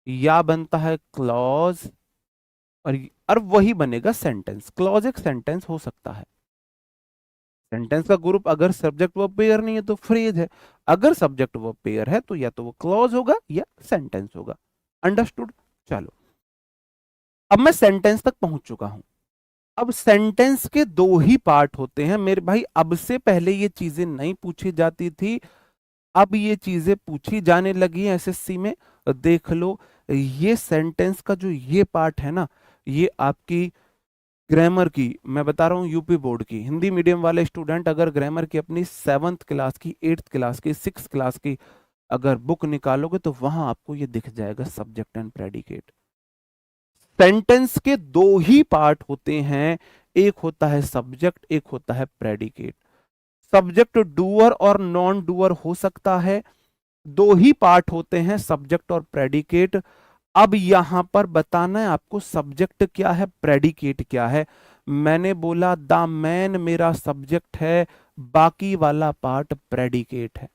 S1: या बनता है क्लॉज, और वही बनेगा सेंटेंस। क्लॉज एक सेंटेंस हो सकता है। सेंटेंस का ग्रुप अगर सब्जेक्ट वर्ब पेयर नहीं है तो फ्रेज है, अगर सब्जेक्ट वर्ब पेयर है तो या तो वो क्लॉज होगा या सेंटेंस होगा। अंडरस्टूड? चलो, अब मैं सेंटेंस तक पहुंच चुका हूं। अब सेंटेंस के दो ही पार्ट होते हैं मेरे भाई। अब से पहले ये चीजें नहीं पूछी जाती थी, अब ये चीजें पूछी जाने लगी हैं एसएससी में। देख लो, ये सेंटेंस का जो ये पार्ट है ना, ये आपकी ग्रामर की मैं बता रहा हूँ, यूपी बोर्ड की, हिंदी मीडियम वाले स्टूडेंट अगर ग्रामर की अपनी 7th क्लास की, 8th क्लास की, 6th क्लास की अगर बुक निकालोगे तो वहां आपको ये दिख जाएगा सब्जेक्ट एंड प्रेडिकेट। सेंटेंस के दो ही पार्ट होते हैं, एक होता है सब्जेक्ट, एक होता है प्रेडिकेट। सब्जेक्ट डूअर और नॉन डूअर हो सकता है, दो ही पार्ट होते हैं सब्जेक्ट और प्रेडिकेट। अब यहां पर बताना है आपको सब्जेक्ट क्या है, प्रेडिकेट क्या है। मैंने बोला द मैन मेरा सब्जेक्ट है, बाकी वाला पार्ट प्रेडिकेट है।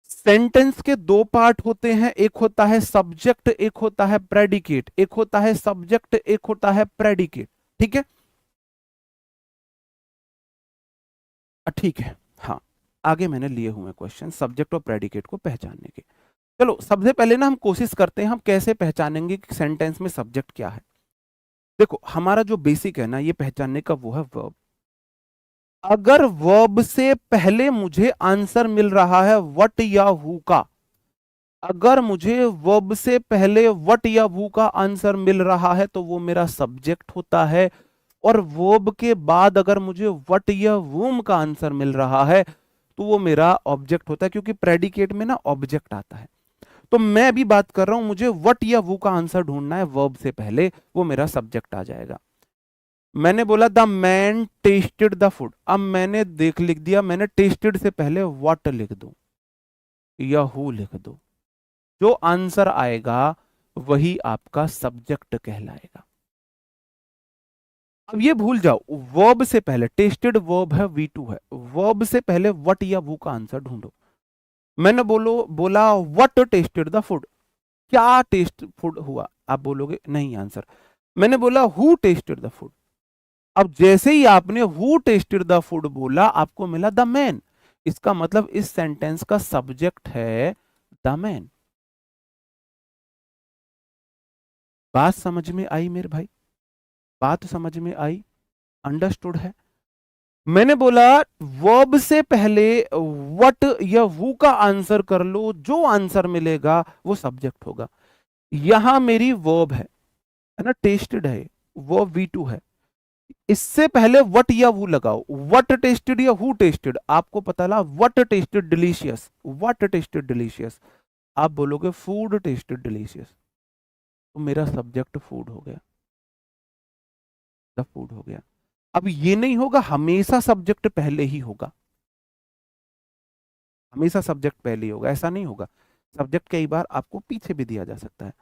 S1: सेंटेंस के दो पार्ट होते हैं, एक होता है सब्जेक्ट, एक होता है प्रेडिकेट, एक होता है सब्जेक्ट, एक होता है प्रेडिकेट। ठीक है, ठीक है। हाँ, आगे मैंने लिए हुए क्वेश्चन सब्जेक्ट और प्रेडिकेट को पहचानने के। चलो सबसे पहले ना हम कोशिश करते हैं हम कैसे पहचानेंगे कि सेंटेंस में सब्जेक्ट क्या है। देखो हमारा जो बेसिक है ना ये पहचानने का, वो है वर्ब। अगर वर्ब से पहले मुझे आंसर मिल रहा है व्हाट या हु का, अगर मुझे वर्ब से पहले व्हाट या हु का आंसर मिल रहा है तो वो मेरा सब्जेक्ट होता है। और वर्ब के बाद अगर मुझे व्हाट या whom का आंसर मिल रहा है तो वो मेरा ऑब्जेक्ट होता है, क्योंकि प्रेडिकेट में ना ऑब्जेक्ट आता है। तो मैं भी बात कर रहा हूं, मुझे व्हाट या वो का आंसर ढूंढना है वर्ब से पहले, वो मेरा सब्जेक्ट आ जाएगा। मैंने बोला the man tested the food, अब मैंने देख लिख दिया, मैंने टेस्टेड से पहले व्हाट लिख दो या हु लिख दो, जो आंसर आएगा वही आपका सब्जेक्ट कहलाएगा। अब ये भूल जाओ, वर्ब से पहले टेस्टेड वर्ब है, V2 है, वर्ब से पहले व्हाट या वो का आंसर ढूंढो। मैंने बोला व्हाट टेस्टेड द फूड, क्या टेस्ट फूड हुआ, आप बोलोगे नहीं आंसर। मैंने बोला हु टेस्टेड द फूड, अब जैसे ही आपने हु टेस्टेड द फूड बोला आपको मिला द मैन, इसका मतलब इस सेंटेंस का सब्जेक्ट है द मैन। बात समझ में आई मेरे भाई, बात समझ में आई, अंडरस्टूड है। मैंने बोला वर्ब से पहले व्हाट या हु का आंसर कर लो, जो आंसर मिलेगा वो सब्जेक्ट होगा। यहां मेरी वर्ब है ना, टेस्टेड है, वर्ब V2 है, इससे पहले वट या वो लगाओ, वट टेस्टेड या हु टेस्टेड, आपको पता लगा what tested delicious, what tested delicious, आप बोलोगे फूड टेस्टेड डिलीशियस, तो मेरा सब्जेक्ट फूड हो गया, द फूड हो गया। अब ये नहीं होगा हमेशा सब्जेक्ट पहले ही होगा, हमेशा सब्जेक्ट पहले ही होगा, ऐसा नहीं होगा। सब्जेक्ट कई बार आपको पीछे भी दिया जा सकता है।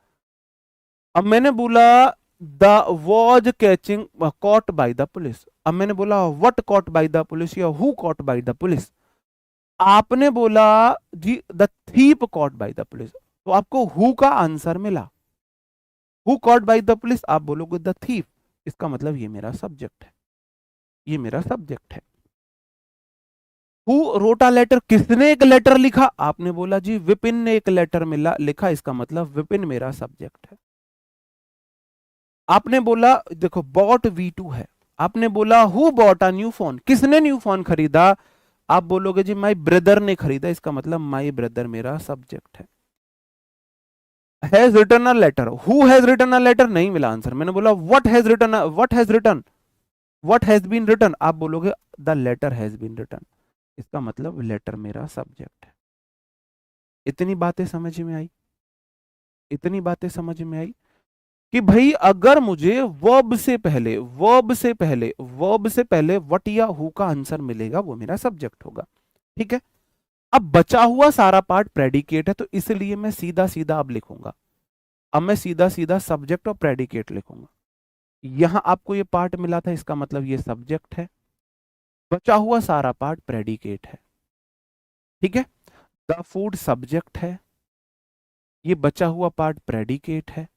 S1: अब मैंने बोला the was catching caught by the police, अब मैंने बोला what caught by the police या who caught by the police, आपने बोला जी the thief caught by the police, तो आपको हु का आंसर मिला, who caught by the police, आप बोलोगे द थीप, इसका मतलब ये मेरा सब्जेक्ट है, ये मेरा सब्जेक्ट है। हु रोटा लेटर, किसने एक लेटर लिखा, आपने बोला जी विपिन ने एक लेटर मिला लिखा, इसका मतलब विपिन मेरा सब्जेक्ट है। आपने बोला देखो बॉट V2 है, आपने बोला who bought a new phone, किसने न्यू फोन खरीदा, आप बोलोगे जी माई ब्रदर ने खरीदा, इसका मतलब माई ब्रदर मेरा सब्जेक्ट है। Has written a letter, who has written a letter नहीं मिला आंसर, मैंने बोला what has written, what has written, what has been written, आप बोलोगे the letter has been written, इसका मतलब लेटर मेरा सब्जेक्ट है। इतनी बातें समझ में आई, इतनी बातें समझ में आई कि भाई अगर मुझे वर्ब से पहले, वर्ब से पहले, वर्ब से पहले व्हाट या हु का आंसर मिलेगा वो मेरा सब्जेक्ट होगा। ठीक है, अब बचा हुआ सारा पार्ट प्रेडिकेट है, तो इसलिए मैं सीधा सीधा अब लिखूंगा, अब मैं सीधा सीधा सब्जेक्ट और प्रेडिकेट लिखूंगा। यहां आपको ये पार्ट मिला था, इसका मतलब ये सब्जेक्ट है, बचा हुआ सारा पार्ट प्रेडिकेट है। ठीक है, द फूड सब्जेक्ट है, ये बचा हुआ पार्ट प्रेडिकेट है।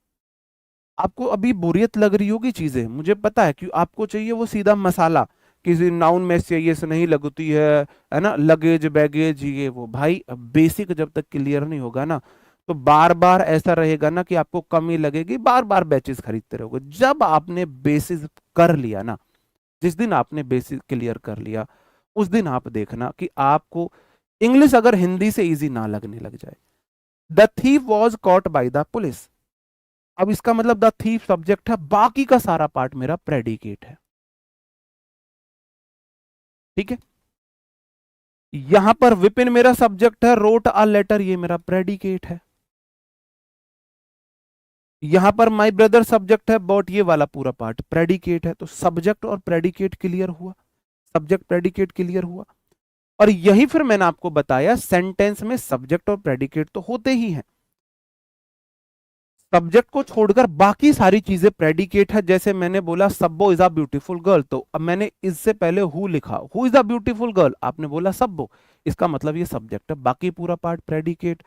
S1: आपको अभी बोरियत लग रही होगी चीजें, मुझे पता है, क्यों आपको चाहिए वो सीधा मसाला, किसी नाउन में चाहिए से नहीं लगती है ना, लगेज बैगेज ये वो, भाई बेसिक जब तक क्लियर नहीं होगा ना तो बार बार ऐसा रहेगा ना कि आपको कमी लगेगी, बार बार बैचेस खरीदते रहोगे। जब आपने बेसिस कर लिया ना, जिस दिन आपने बेसिक क्लियर कर लिया उस दिन आप देखना कि आपको इंग्लिश अगर हिंदी से इजी ना लगने लग जाए। The thief was caught by the police, अब इसका मतलब द थीफ सब्जेक्ट है, बाकी का सारा पार्ट मेरा प्रेडिकेट है। ठीक है, यहां पर विपिन मेरा सब्जेक्ट है, रोट अ लेटर ये मेरा प्रेडिकेट है। यहां पर माय ब्रदर सब्जेक्ट है, बॉट ये वाला पूरा पार्ट प्रेडिकेट है। तो सब्जेक्ट और प्रेडिकेट क्लियर हुआ, सब्जेक्ट प्रेडिकेट क्लियर हुआ। और यही फिर मैंने आपको बताया सेंटेंस में सब्जेक्ट और प्रेडिकेट तो होते ही हैं, सब्जेक्ट को छोड़कर बाकी सारी चीजें प्रेडिकेट है। जैसे मैंने बोला सब्बो इज अ ब्यूटीफुल गर्ल, तो अब मैंने इससे पहले हु लिखा, who is a beautiful girl, आपने बोला सब्बो, इसका मतलब ये सब्जेक्ट है, बाकी पूरा part predicate.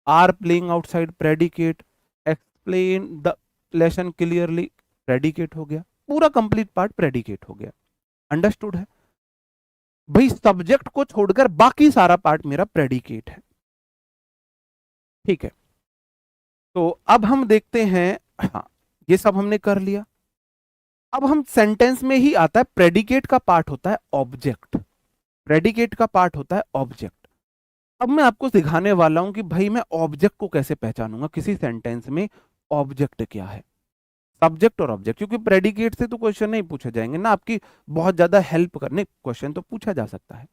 S1: Are playing outside predicate, explain the lesson clearly predicate हो गया, पूरा कंप्लीट पार्ट प्रेडिकेट हो गया। अंडरस्टूड है भाई, सब्जेक्ट को छोड़कर बाकी सारा पार्ट मेरा प्रेडिकेट है। ठीक है, तो अब हम देखते हैं, हाँ ये सब हमने कर लिया। अब हम सेंटेंस में ही आता है, प्रेडिकेट का पार्ट होता है ऑब्जेक्ट, प्रेडिकेट का पार्ट होता है ऑब्जेक्ट। अब मैं आपको सिखाने वाला हूं कि भाई मैं ऑब्जेक्ट को कैसे पहचानूंगा, किसी सेंटेंस में ऑब्जेक्ट क्या है, सब्जेक्ट और ऑब्जेक्ट। क्योंकि प्रेडिकेट से तो क्वेश्चन नहीं पूछे जाएंगे ना, आपकी बहुत ज्यादा हेल्प करने, क्वेश्चन तो पूछा जा सकता है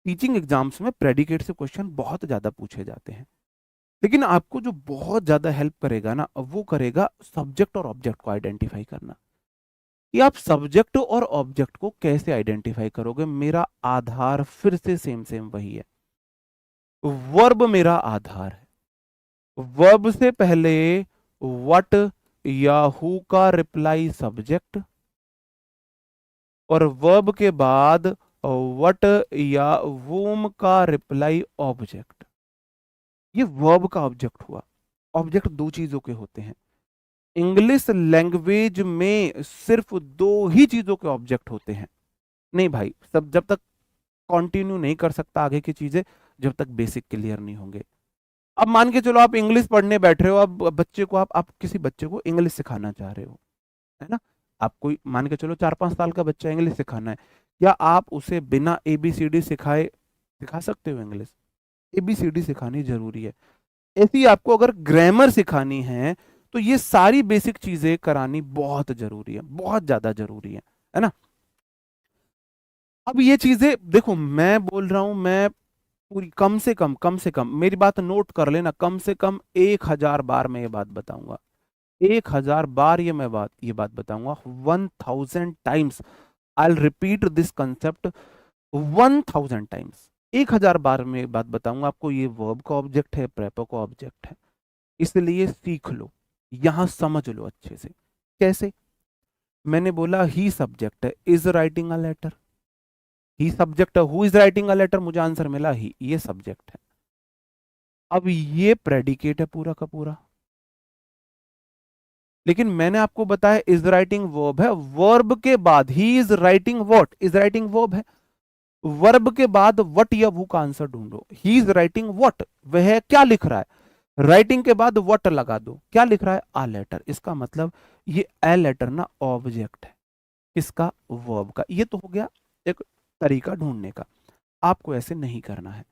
S1: टीचिंग एग्जाम्स में, प्रेडिकेट से क्वेश्चन बहुत ज्यादा पूछे जाते हैं, लेकिन आपको जो बहुत ज्यादा हेल्प करेगा ना, वो करेगा सब्जेक्ट और ऑब्जेक्ट को आइडेंटिफाई करना। कि आप सब्जेक्ट और ऑब्जेक्ट को कैसे आइडेंटिफाई करोगे, मेरा आधार फिर से सेम सेम वही है, वर्ब मेरा आधार है। वर्ब से पहले व्हाट या हु का रिप्लाई सब्जेक्ट, और वर्ब के बाद व्हाट या वूम का रिप्लाई ऑब्जेक्ट। ये वर्ब का ऑब्जेक्ट हुआ। ऑब्जेक्ट दो चीजों के होते हैं, इंग्लिश लैंग्वेज में सिर्फ दो ही चीजों के ऑब्जेक्ट होते हैं। नहीं भाई, सब जब तक कंटिन्यू नहीं कर सकता आगे की चीजें, जब तक बेसिक क्लियर नहीं होंगे। अब मान के चलो आप इंग्लिश पढ़ने बैठ रहे हो, अब बच्चे को आप किसी बच्चे को इंग्लिश सिखाना चाह रहे हो, है ना, आप कोई मान के चलो 4-5 साल का बच्चा इंग्लिश सिखाना है, क्या आप उसे बिना ABCD सिखाए सिखा सकते हो इंग्लिश? ABCD सिखानी जरूरी है। ऐसी आपको अगर ग्रामर सिखानी है, तो ये सारी बेसिक चीजें करानी बहुत जरूरी है, बहुत ज्यादा जरूरी है ना। अब ये चीजें देखो, मैं बोल रहा हूं, मैं पूरी कम से कम मेरी बात नोट कर लेना, कम से कम 1000 बार मैं ये बात बताऊंगा, 1000 बार ये बात बताऊंगा, 1000 times I repeat this concept 1000 times, 1000 बार में ये बात बताऊंगा आपको। ये वर्ब का ऑब्जेक्ट है, प्रेपो का ऑब्जेक्ट है, इसलिए सीख लो, यहां समझ लो अच्छे से। कैसे? मैंने बोला ही सब्जेक्ट है, is writing a letter, he subject है, who is writing a letter, मुझे आंसर मिला ही, ये सब्जेक्ट है। अब ये प्रेडिकेट है पूरा का पूरा, लेकिन मैंने आपको बताया इज राइटिंग वर्ब है, वर्ब के बाद he is writing what, is writing verb है, वर्ब के बाद व्हाट या वू का आंसर ढूंढो। ही इज राइटिंग व्हाट, वह क्या लिख रहा है, राइटिंग के बाद व्हाट लगा दो, क्या लिख रहा है, आ लेटर, इसका मतलब ये ए लेटर ना ऑब्जेक्ट है, किसका, वर्ब का। ये तो हो गया एक तरीका ढूंढने का। आपको ऐसे नहीं करना है,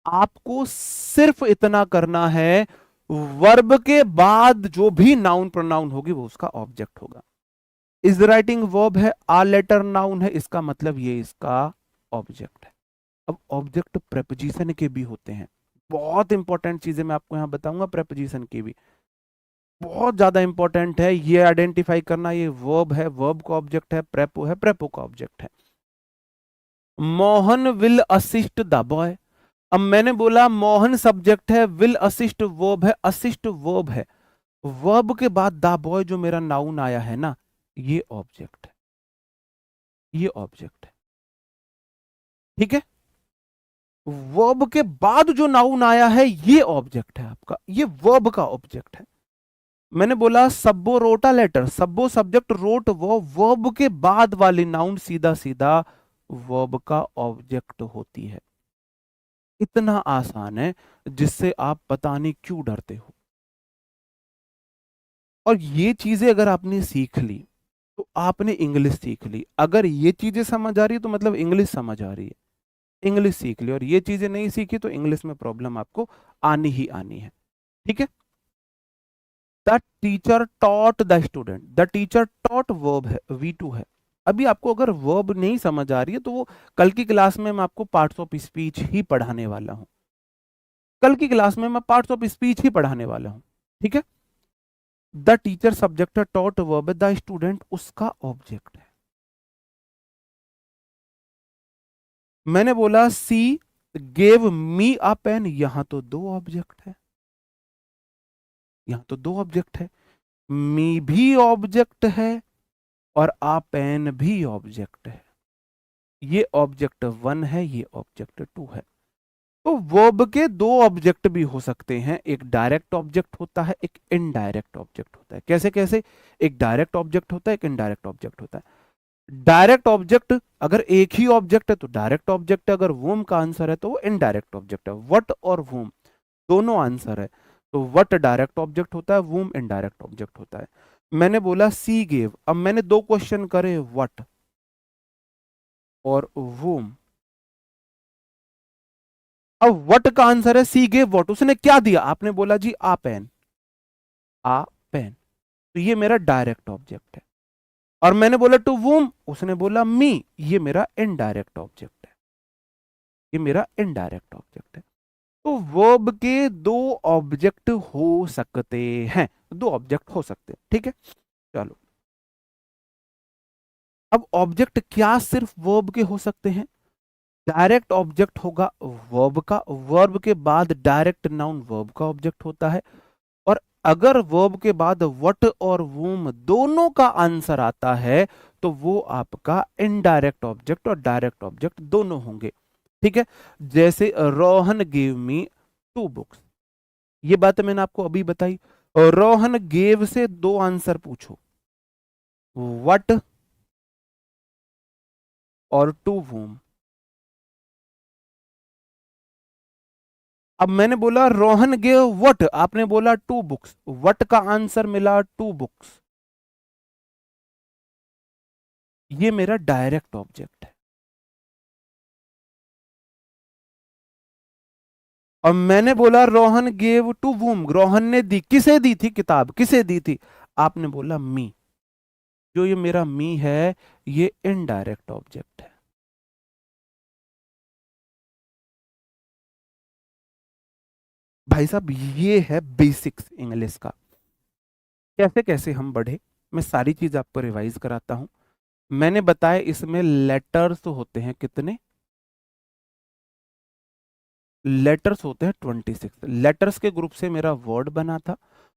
S1: आपको सिर्फ इतना करना है, वर्ब के बाद जो भी नाउन प्रोनाउन होगी वो उसका ऑब्जेक्ट होगा। इज राइटिंग वर्ब है, आ लेटर नाउन है, इसका मतलब ये इसका ऑब्जेक्ट है। अब ऑब्जेक्ट प्रेपोजिशन के भी होते हैं, बहुत इंपॉर्टेंट चीजें मैं आपको यहां बताऊंगा, प्रेपोजिशन की भी बहुत ज्यादा इंपॉर्टेंट है ये आइडेंटिफाई करना, ये वर्ब है, वर्ब का ऑब्जेक्ट है, प्रेपो है, प्रेपो का ऑब्जेक्ट है। Mohan will assist the boy, अब मैंने बोला मोहन सब्जेक्ट है, विल असिस्ट वर्ब है, असिस्ट वर्ब है, वर्ब के बाद द बॉय जो मेरा नाउन आया है ना, ये ऑब्जेक्ट है, ये ऑब्जेक्ट है। ठीक है, वर्ब के बाद जो नाउन आया है ये ऑब्जेक्ट है आपका, ये वर्ब का ऑब्जेक्ट है। मैंने बोला सब्बो रोटा लेटर, सब्बो सब्जेक्ट, रोट वो वर्ब के बाद वाली नाउन सीधा सीधा वर्ब का ऑब्जेक्ट होती है। इतना आसान है, जिससे आप पता नहीं क्यों डरते हो। और ये चीजें अगर आपने सीख ली तो आपने इंग्लिश सीख ली, अगर ये चीजें समझ आ रही है तो मतलब इंग्लिश समझ आ रही है, इंग्लिश सीख ली। और ये चीजें नहीं सीखी तो इंग्लिश में प्रॉब्लम आपको आनी ही आनी है। ठीक है, the teacher taught the student, the teacher taught verb है, V2 है। अभी आपको अगर वर्ब नहीं समझ आ रही है तो वो कल की क्लास में मैं आपको पार्ट्स ऑफ स्पीच ही पढ़ाने वाला हूं। कल की क्लास में मैं पार्ट्स ऑफ स्पीच ही पढ़ाने वाला हूं, ठीक है। द टीचर सब्जेक्ट है, टॉट वर्ब है, द स्टूडेंट उसका ऑब्जेक्ट है। मैंने बोला सी गेव मी अ पेन, यहां तो दो ऑब्जेक्ट है, यहां तो दो ऑब्जेक्ट है। मी भी ऑब्जेक्ट है और आ पेन भी ऑब्जेक्ट है। ये ऑब्जेक्ट 1 है, ये ऑब्जेक्ट 2 है। तो वर्ब के दो ऑब्जेक्ट भी हो सकते हैं, एक डायरेक्ट ऑब्जेक्ट होता है, एक इनडायरेक्ट ऑब्जेक्ट होता है। कैसे कैसे? एक डायरेक्ट ऑब्जेक्ट होता है, एक इनडायरेक्ट ऑब्जेक्ट होता है। डायरेक्ट ऑब्जेक्ट अगर एक ही ऑब्जेक्ट है तो डायरेक्ट ऑब्जेक्ट है, अगर वूम का आंसर है तो वो इनडायरेक्ट ऑब्जेक्ट है। वट और वूम दोनों आंसर है, तो वट डायरेक्ट ऑब्जेक्ट होता है, वूम इनडायरेक्ट ऑब्जेक्ट होता है। मैंने बोला सी गेव, अब मैंने दो क्वेश्चन करे, वट और वूम। अब वट का आंसर है सी गेव वट, उसने क्या दिया? आपने बोला जी आ पेन, आ पेन, तो ये मेरा डायरेक्ट ऑब्जेक्ट है। और मैंने बोला टू वूम, उसने बोला मी, ये मेरा इनडायरेक्ट ऑब्जेक्ट है, ये मेरा इनडायरेक्ट ऑब्जेक्ट है। तो वर्ब के दो ऑब्जेक्ट हो सकते हैं, दो ऑब्जेक्ट हो सकते हैं, ठीक है। चलो, अब ऑब्जेक्ट क्या सिर्फ वर्ब के हो सकते हैं? डायरेक्ट ऑब्जेक्ट होगा वर्ब का, वर्ब के बाद डायरेक्ट नाउन वर्ब का ऑब्जेक्ट होता है। और अगर वर्ब के बाद वट और वूम दोनों का आंसर आता है तो वो आपका इनडायरेक्ट ऑब्जेक्ट और डायरेक्ट ऑब्जेक्ट दोनों होंगे, ठीक है। जैसे रोहन गेव मी 2 बुक्स, ये बात मैंने आपको अभी बताई। रोहन गेव से दो आंसर पूछो, वट और टू वूम। अब मैंने बोला रोहन गेव वट, आपने बोला 2 बुक्स, वट का आंसर मिला 2 बुक्स, ये मेरा डायरेक्ट ऑब्जेक्ट है। और मैंने बोला रोहन गेव टू वूम, रोहन ने दी, किसे दी थी किताब, किसे दी थी? आपने बोला मी, जो ये मेरा मी है ये इनडायरेक्ट ऑब्जेक्ट है। भाई साहब ये है बेसिक्स इंग्लिश का, कैसे कैसे हम बढ़े, मैं सारी चीज आपको रिवाइज कराता हूं। मैंने बताया इसमें लेटर्स होते हैं कितने? लेटर्स होते हैं 26। लेटर्स के ग्रुप से मेरा वर्ड बना था,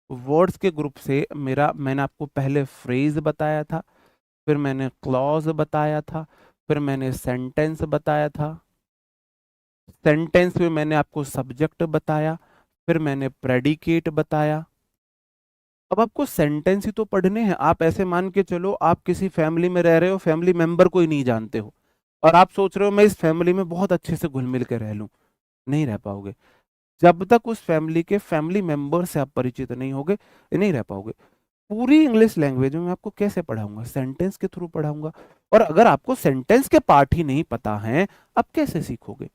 S1: वर्ड्स के ग्रुप से मेरा, मैंने आपको पहले फ्रेज बताया था, फिर मैंने क्लॉज बताया था, फिर मैंने सेंटेंस बताया था, सेंटेंस में मैंने आपको सब्जेक्ट बताया, फिर मैंने प्रेडिकेट बताया। अब आपको सेंटेंस ही तो पढ़ने हैं। आप ऐसे मान के चलो आप किसी फैमिली में रह रहे हो, फैमिली मेंबर को ही नहीं जानते हो, और आप सोच रहे हो मैं इस फैमिली में बहुत अच्छे से घुल मिल के रह लूं, नहीं रह पाओगे। जब तक उस फैमिली के फैमिली मेंबर से आप परिचित नहीं होगे, नहीं रह पाओगे। पूरी इंग्लिश लैंग्वेज में मैं आपको कैसे पढ़ाऊंगा? सेंटेंस के थ्रू पढ़ाऊंगा। और अगर आपको सेंटेंस के पार्ट ही नहीं पता है, आप कैसे सीखोगे?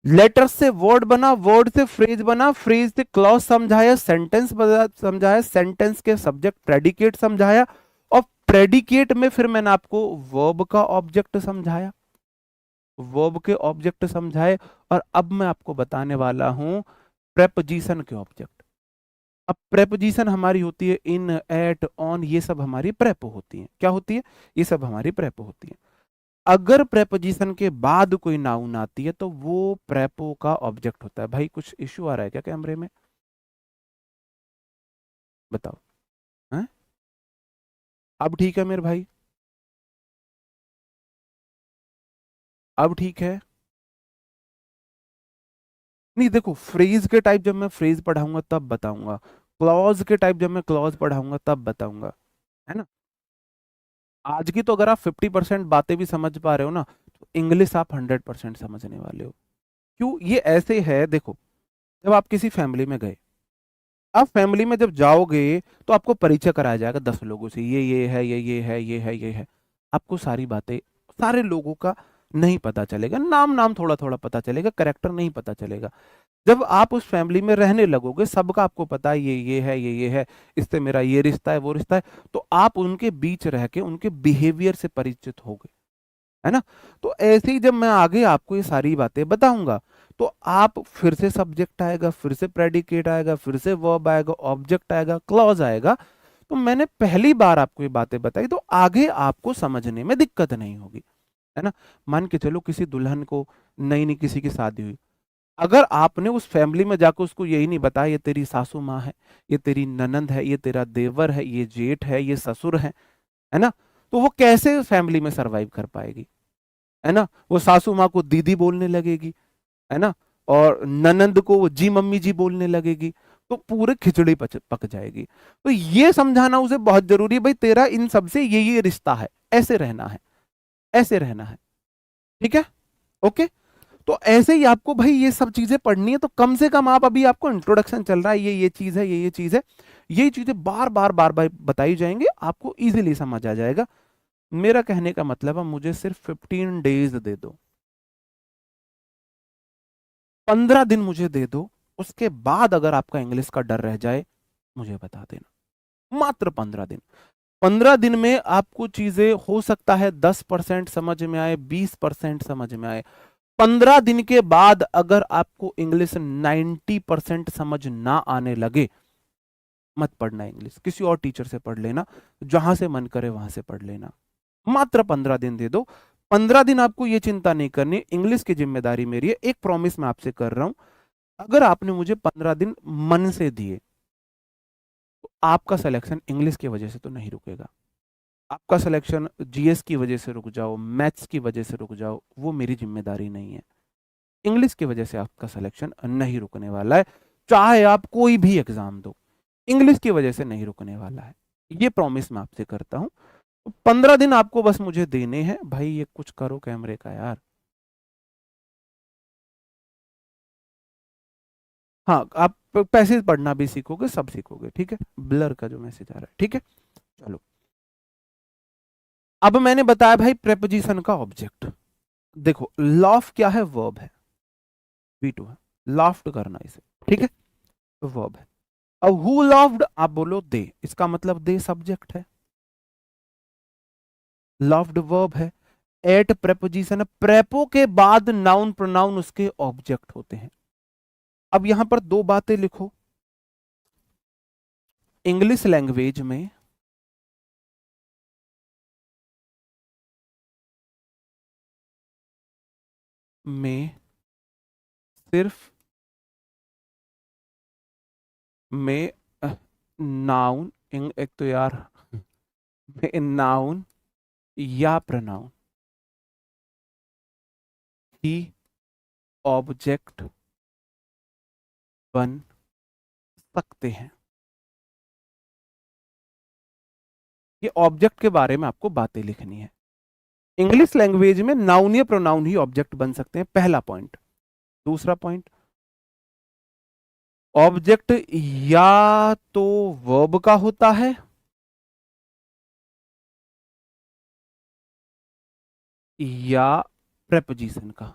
S1: लेटर से वर्ड बना, वर्ड से फ्रेज बना, फ्रेज से क्लॉज समझाया, सेंटेंस समझाया, सेंटेंस के सब्जेक्ट प्रेडिकेट समझाया, और प्रेडिकेट में फिर मैंने आपको वर्ब का ऑब्जेक्ट समझाया, वर्ब के ऑब्जेक्ट समझाए। और अब मैं आपको बताने वाला हूं प्रेपोजिशन के ऑब्जेक्ट। अब प्रेपोजिशन हमारी होती है इन, एट, ऑन, ये सब हमारी प्रेपो होती हैं। क्या होती है? ये सब हमारी प्रेपो होती हैं। अगर प्रेपोजिशन के बाद कोई नाउन आती है तो वो प्रेपो का ऑब्जेक्ट होता है। भाई कुछ इश्यू आ रहा है क्या कैमरे में? बताओ। हैं? अब ठीक है मेरे भाई? अब ठीक है? नहीं देखो, फ्रेज के टाइप जब मैं फ्रेज पढ़ाऊंगा तब बताऊंगा, क्लॉज के टाइप जब मैं क्लॉज पढ़ाऊंगा तब बताऊंगा, है ना। आज की तो अगर आप 50% बातें भी समझ पा रहे हो ना, तो इंग्लिश आप 100% समझने वाले हो। क्यों? ये ऐसे है, देखो, जब आप किसी फैमिली में गए, आप फैमिली में जब जाओगे तो आपको परिचय कराया जाएगा 10 लोगों से, ये है, ये है, ये है, ये है। आपको सारी बातें, सारे लोगों का नहीं पता चलेगा, नाम नाम थोड़ा थोड़ा पता चलेगा, करेक्टर नहीं पता चलेगा। जब आप उस फैमिली में रहने लगोगे, सबका आपको पता है, ये है, ये है, इससे मेरा ये रिश्ता है, वो रिश्ता है, तो आप उनके बीच रह के उनके बिहेवियर से परिचित हो गए, है ना। तो ऐसे ही जब मैं आगे आपको ये सारी बातें बताऊंगा, तो आप फिर से सब्जेक्ट आएगा, फिर से प्रेडिकेट आएगा, फिर से वर्ब आएगा, ऑब्जेक्ट आएगा, क्लॉज आएगा। तो मैंने पहली बार आपको ये बातें बताई, तो आगे आपको समझने में दिक्कत नहीं होगी, है ना। मान के चलो किसी दुल्हन को नई नई किसी की शादी हुई, अगर आपने उस फैमिली में जाकर उसको यही नहीं बताया ये तेरी सासू माँ है, ये तेरी ननंद है, ये तेरा देवर है, ये जेठ है, ये ससुर है ना, तो वो कैसे उस फैमिली में सरवाइव कर पाएगी, है ना। वो सासू माँ को दीदी बोलने लगेगी, है ना, और ननंद को वो जी मम्मी जी बोलने लगेगी, तो पूरे खिचड़ी पक जाएगी। तो ये समझाना उसे बहुत जरूरी है, भाई तेरा इन सबसे ये रिश्ता है, ऐसे रहना है, ऐसे रहना है, ठीक है, ओके। तो ऐसे ही आपको भाई ये सब चीजें पढ़नी है, तो कम से कम आप अभी आपको इंट्रोडक्शन चल रहा है, ये चीज है, ये चीज है, ये चीजें बार बार बताई जाएंगी, आपको इजीली समझ आ जाएगा। मेरा कहने का मतलब है, मुझे सिर्फ 15 डेज दे दो, 15 दिन मुझे दे दो, उसके बाद अगर आपका इंग्लिश का डर रह जाए मुझे बता देना, मात्र 15 दिन। 15 दिन में आपको चीजें हो सकता है 10% समझ में आए, 20% समझ में आए। 15 दिन के बाद अगर आपको इंग्लिश 90% समझ ना आने लगे, मत पढ़ना इंग्लिश, किसी और टीचर से पढ़ लेना, जहां से मन करे वहां से पढ़ लेना। मात्र 15 दिन दे दो। 15 दिन आपको ये चिंता नहीं करनी, इंग्लिश की जिम्मेदारी मेरी है। एक प्रॉमिस मैं आपसे कर रहा हूं, अगर आपने मुझे 15 दिन मन से दिए, तो आपका सिलेक्शन इंग्लिश की वजह से तो नहीं रुकेगा। आपका सिलेक्शन जीएस की वजह से रुक जाओ, मैथ्स की वजह से रुक जाओ, वो मेरी जिम्मेदारी नहीं है। इंग्लिश की वजह से आपका सिलेक्शन नहीं रुकने वाला है, चाहे आप कोई भी एग्जाम दो, इंग्लिश की वजह से नहीं रुकने वाला है। ये प्रॉमिस मैं आपसे करता हूं। 15 दिन आपको बस मुझे देने हैं भाई, ये कुछ करो कैमरे का यार। हाँ, आप पैसेज पढ़ना भी सीखोगे, सब सीखोगे, ठीक है। ब्लर का जो मैसेज आ रहा है, ठीक है, चलो। अब मैंने बताया भाई प्रेपोजिशन का ऑब्जेक्ट। देखो लॉफ क्या है, वर्ब है, V2 है, लॉफ्ट करना इसे, ठीक है, वर्ब है। अब हु लॉफ्ड, आप बोलो दे, इसका मतलब दे सब्जेक्ट है, लॉफ्ड वर्ब है। एट प्रेपोजिशन, प्रेपो के बाद नाउन प्रोनाउन उसके ऑब्जेक्ट होते हैं। अब यहां पर दो बातें लिखो, इंग्लिश लैंग्वेज में सिर्फ में नाउन, एक तो यार में नाउन या प्रनाउन ही ऑब्जेक्ट बन सकते हैं। ये ऑब्जेक्ट के बारे में आपको बातें लिखनी है। इंग्लिश लैंग्वेज में नाउन या प्रोनाउन ही ऑब्जेक्ट बन सकते हैं, पहला पॉइंट। दूसरा पॉइंट, ऑब्जेक्ट या तो वर्ब का होता है या प्रेपोजिशन का।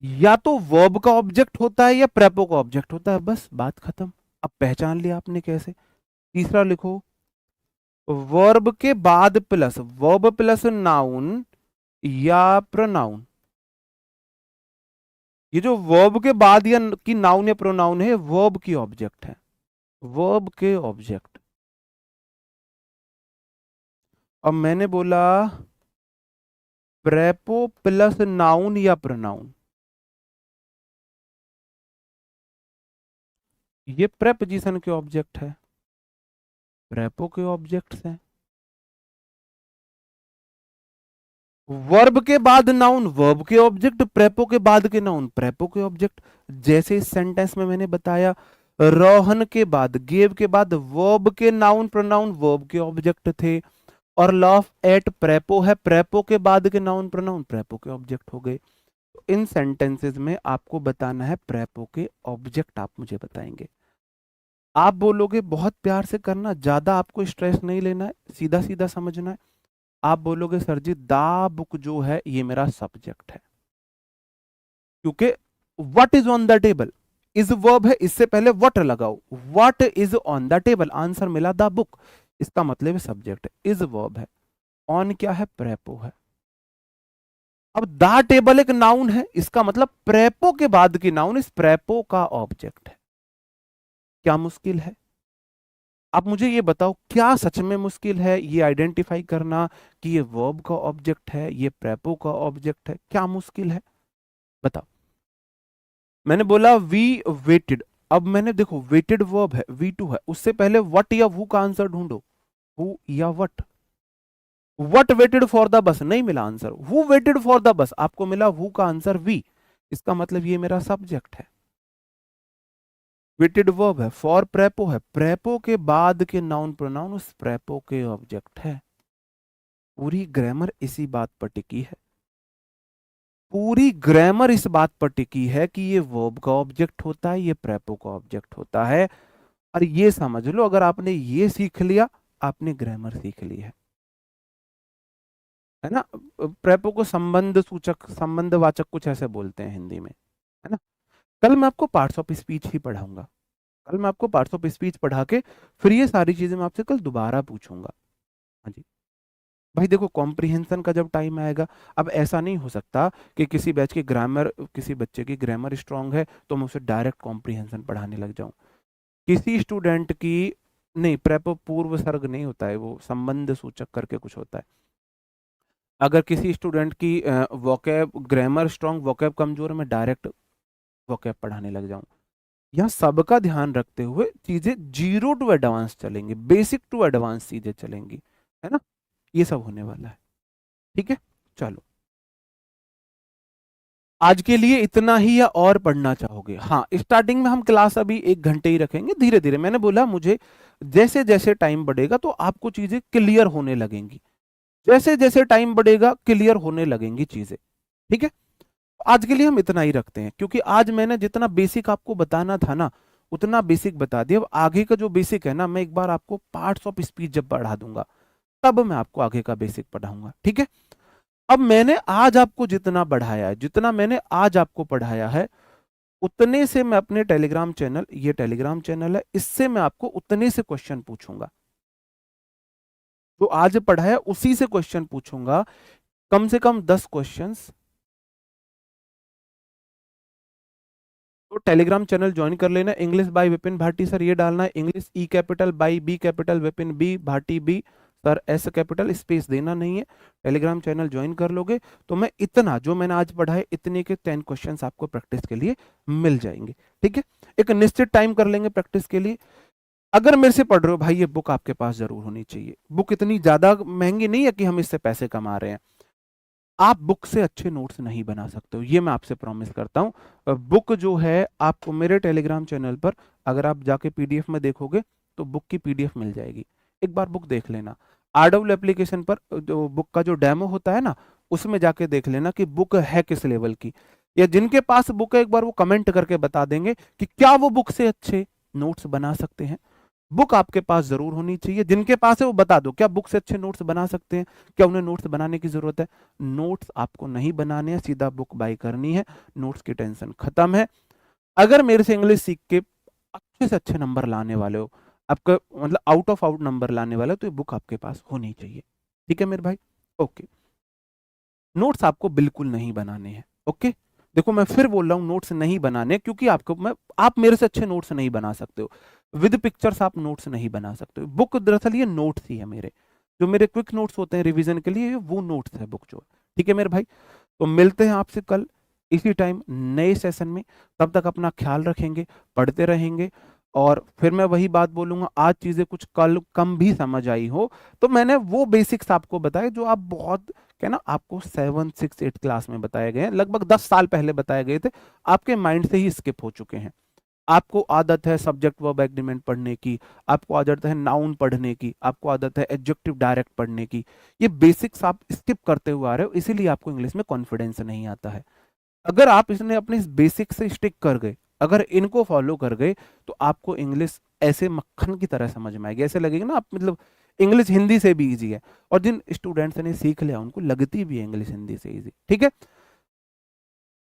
S1: या तो वर्ब का ऑब्जेक्ट होता है या प्रेपो का ऑब्जेक्ट होता है, बस बात खत्म। अब पहचान लिया आपने कैसे। तीसरा लिखो, वर्ब के बाद प्लस, वर्ब प्लस नाउन या प्रोनाउन। ये जो वर्ब के बाद या की नाउन या प्रोनाउन है, वर्ब की ऑब्जेक्ट है, वर्ब के ऑब्जेक्ट। अब मैंने बोला प्रेपो प्लस नाउन या प्रोनाउन, ये प्रेपोजिशन के ऑब्जेक्ट है, प्रेपो के ऑब्जेक्ट्स हैं। वर्ब के बाद नाउन, वर्ब के ऑब्जेक्ट, प्रेपो के बाद के नाउन, प्रेपो के ऑब्जेक्ट। जैसे इस सेंटेंस में मैंने बताया, रोहन के बाद, गेव के बाद वर्ब के नाउन प्रोनाउन वर्ब के ऑब्जेक्ट थे, और लव एट प्रेपो है, प्रेपो के बाद के नाउन प्रोनाउन प्रेपो के ऑब्जेक्ट हो गए। तो इन सेंटेंसेस में आपको बताना है प्रेपो के ऑब्जेक्ट, आप मुझे बताएंगे। आप बोलोगे बहुत प्यार से करना, ज्यादा आपको स्ट्रेस नहीं लेना है, सीधा सीधा समझना है। आप बोलोगे सर जी द बुक जो है ये मेरा सब्जेक्ट है, क्योंकि what is on the table is verb है, इससे पहले व्हाट लगाओ, what is on the table, answer मिला द बुक, इसका मतलब सब्जेक्ट है, इज वर्ब है, ऑन क्या है, प्रेपो है। अब द टेबल एक नाउन है, इसका मतलब प्रेपो के बाद की नाउन इस प्रेपो का ऑब्जेक्ट है। क्या मुश्किल है? आप मुझे ये बताओ, क्या सच में मुश्किल है ये आइडेंटिफाई करना कि ये वर्ब का ऑब्जेक्ट है, ये प्रेपो का ऑब्जेक्ट है? क्या मुश्किल है बताओ। मैंने बोला वी वेटेड, अब मैंने देखो वेटेड वर्ब है, V2 है, उससे पहले व्हाट या वू का आंसर ढूंढो, हु या what waited for the bus, नहीं मिला answer, who waited for the bus, आपको मिला हु का आंसर वी, इसका मतलब ये मेरा सब्जेक्ट है। वेटेड वर्ब है, फॉर प्रेपो है, प्रेपो के बाद के नाउन प्रोनाउन उस प्रेपो के ऑब्जेक्ट है। पूरी ग्रामर इसी बात पर टिकी है, पूरी ग्रामर इस बात पर टिकी है कि ये वर्ब का ऑब्जेक्ट होता है, ये प्रेपो का ऑब्जेक्ट होता है। और ये समझ लो, अगर आपने ये सीख लिया, आपने ग्रामर सीख ली है ना। प्रेपो को संबंध सूचक, संबंधवाचक कुछ ऐसे बोलते हैं हिंदी में, है ना। कल मैं आपको पार्ट्स ऑफ स्पीच ही पढ़ाऊंगा, कल मैं आपको पार्ट्स ऑफ स्पीच पढ़ा के फिर ये सारी चीजें मैं आपसे कल दोबारा पूछूंगा। हाँ जी भाई, देखो कॉम्प्रिहेंशन का जब टाइम आएगा, अब ऐसा नहीं हो सकता कि किसी बैच की ग्रामर, किसी बच्चे की ग्रामर स्ट्रांग है तो मैं उसे डायरेक्ट कॉम्प्रिहेंशन पढ़ाने लग जाऊं। किसी स्टूडेंट की, नहीं प्रेपो पूर्व सर्ग नहीं होता है, वो संबंध सूचक करके कुछ होता है। अगर किसी स्टूडेंट की वोकैब ग्रामर स्ट्रांग, वोकैब कमजोर, मैं डायरेक्ट वोकैब पढ़ाने लग जाऊं। यहाँ सबका ध्यान रखते हुए चीजें जीरो टू एडवांस चलेंगी, बेसिक टू एडवांस चीजें चलेंगी, है ना। ये सब होने वाला है, ठीक है। चलो आज के लिए इतना ही, या और पढ़ना चाहोगे? हाँ, स्टार्टिंग में हम क्लास अभी 1 घंटे ही रखेंगे, धीरे धीरे, मैंने बोला मुझे जैसे जैसे टाइम बढ़ेगा तो आपको चीजें क्लियर होने लगेंगी, जैसे जैसे टाइम बढ़ेगा क्लियर होने लगेंगी चीजें, ठीक है। आज के लिए हम इतना ही रखते हैं, क्योंकि आज मैंने जितना बेसिक आपको बताना था ना उतना बेसिक बता दिया। अब आगे का जो बेसिक है ना, मैं एक बार आपको पार्ट्स ऑफ स्पीच जब पढ़ा दूंगा तब मैं आपको आगे का बेसिक पढ़ाऊंगा, ठीक है। अब मैंने आज आपको जितना बढ़ाया है, जितना मैंने आज आपको पढ़ाया है, उतने से मैं अपने टेलीग्राम चैनल, ये टेलीग्राम चैनल है, इससे मैं आपको उतने से क्वेश्चन पूछूंगा, जो आज पढ़ाया उसी से क्वेश्चन पूछूंगा, कम से कम 10 क्वेश्चंस। तो टेलीग्राम चैनल ज्वाइन कर लेना, English by Vipin Bhati sir ये डालना है, English E capital by B capital Vipin B Bhati B sir S capital, space देना नहीं है। टेलीग्राम चैनल ज्वाइन कर लोगे तो मैं इतना जो मैंने आज पढ़ाए इतने के 10 क्वेश्चंस आपको प्रैक्टिस के लिए मिल जाएंगे, ठीक है। एक निश्चित टाइम कर लेंगे प्रैक्टिस के लिए। अगर मेरे से पढ़ रहे हो भाई, ये बुक आपके पास जरूर होनी चाहिए। बुक इतनी ज्यादा महंगी नहीं है कि हम इससे पैसे कमा रहे हैं, आप बुक से अच्छे नोट्स नहीं बना सकते हो, ये मैं आपसे प्रॉमिस करता हूँ। बुक जो है आपको मेरे टेलीग्राम चैनल पर, अगर आप जाके पीडीएफ में देखोगे तो बुक की पीडीएफ मिल जाएगी, एक बार बुक देख लेना। आरडब्ल्यू एप्लीकेशन पर जो बुक का जो डेमो होता है ना, उसमें जाके देख लेना कि बुक है किस लेवल की, या जिनके पास बुक है एक बार वो कमेंट करके बता देंगे कि क्या वो बुक से अच्छे नोट्स बना सकते हैं। बुक आपके पास जरूर होनी चाहिए, जिनके पास है वो बता दो क्या बुक से अच्छे नोट्स बना सकते हैं, क्या उन्हें नोट्स बनाने की जरूरत है? नोट्स आपको नहीं बनाने हैं, सीधा बुक बाय करनी है, नोट्स की टेंशन खत्म है। अगर मेरे से इंग्लिश सीख के अच्छे से अच्छे नंबर लाने वाले हो, आपका मतलब आउट ऑफ आउट नंबर लाने वाले हो, तो ये बुक आपके पास होनी चाहिए, ठीक है मेरे भाई। ओके, नोट्स आपको बिल्कुल नहीं बनाने हैं, ओके। देखो मैं फिर बोल रहा हूँ, नोट्स नहीं बनाने, क्योंकि आपको मैं, आप मेरे से अच्छे नोट्स नहीं बना सकते हो, विद पिक्चर्स आप नोट्स नहीं बना सकते हो। बुक दरअसल ये नोट्स ही है मेरे, जो मेरे क्विक नोट्स होते हैं रिवीजन के लिए, वो नोट्स है बुक जो, ठीक है मेरे भाई। तो मिलते हैं आपसे कल इसी टाइम नए सेशन में, तब तक अपना ख्याल रखेंगे, पढ़ते रहेंगे। और फिर मैं वही बात बोलूंगा, आज चीजें कुछ कल कम भी समझ आई हो तो मैंने वो बेसिक्स आपको बताए जो आप बहुत, क्या ना, आपको 7, 6, 8 क्लास में बताए गए हैं, लगभग 10 साल पहले बताए गए थे, आपके माइंड से ही स्किप हो चुके हैं। आपको आदत है सब्जेक्ट वर्ब एग्रीमेंट पढ़ने की, आपको आदत है नाउन पढ़ने की, आपको आदत है एडजेक्टिव डायरेक्ट पढ़ने की, ये बेसिक्स आप स्किप करते हुए आ रहे हो, इसीलिए आपको इंग्लिश में कॉन्फिडेंस नहीं आता है। अगर आप इसने अपने इस बेसिक से स्टिक कर गए, अगर इनको फॉलो कर गए, तो आपको इंग्लिश ऐसे मक्खन की तरह समझ में आएगी, ऐसे लगेगा ना आप मतलब इंग्लिश हिंदी से भी इजी है, और जिन स्टूडेंट्स ने सीख लिया उनको लगती भी है इंग्लिश हिंदी से इजी। ठीक है,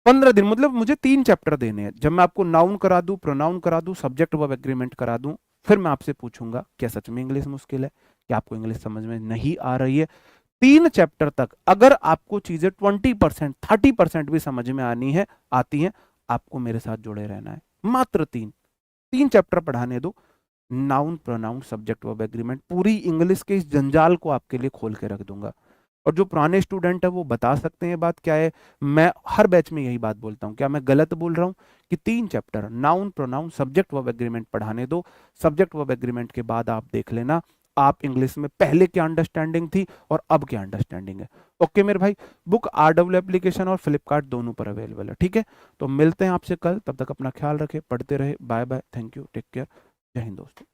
S1: 15 दिन मतलब मुझे 3 चैप्टर देने हैं। जब मैं आपको नाउन करा दूं, प्रोनाउन करा दूं, सब्जेक्ट वर्ब एग्रीमेंट करा दूं, फिर मैं आपसे पूछूंगा क्या सच में इंग्लिश मुश्किल है, क्या आपको इंग्लिश समझ में नहीं आ रही है। 3 चैप्टर तक अगर आपको चीजें 20% 30% भी समझ में आती हैं, आपको मेरे साथ जुड़े रहना है। मात्र 3 चैप्टर पढ़ाने दो, noun pronoun subject verb agreement, पूरी इंग्लिश के इस जंजाल को आपके लिए खोल के रख दूंगा। और जो पुराने स्टूडेंट है वो बता सकते हैं बात क्या है, मैं हर बैच में यही बात बोलता हूं, क्या मैं गलत बोल रहा हूं कि 3 chapter noun pronoun subject verb agreement पढ़ाने दो। सब्जेक्ट वर्ब एग्रीमेंट के बाद आप देख लेना आप इंग्लिश में पहले क्या अंडरस्टैंडिंग थी और अब क्या अंडरस्टैंडिंग है। ओके मेरे भाई, बुक RW एप्लीकेशन और फ्लिपकार्ट दोनों पर अवेलेबल है। ठीक है, तो मिलते हैं आपसे कल, तब तक अपना ख्याल रखें, पढ़ते रहे, bye bye, thank you, take care, जय हिंद दोस्तों।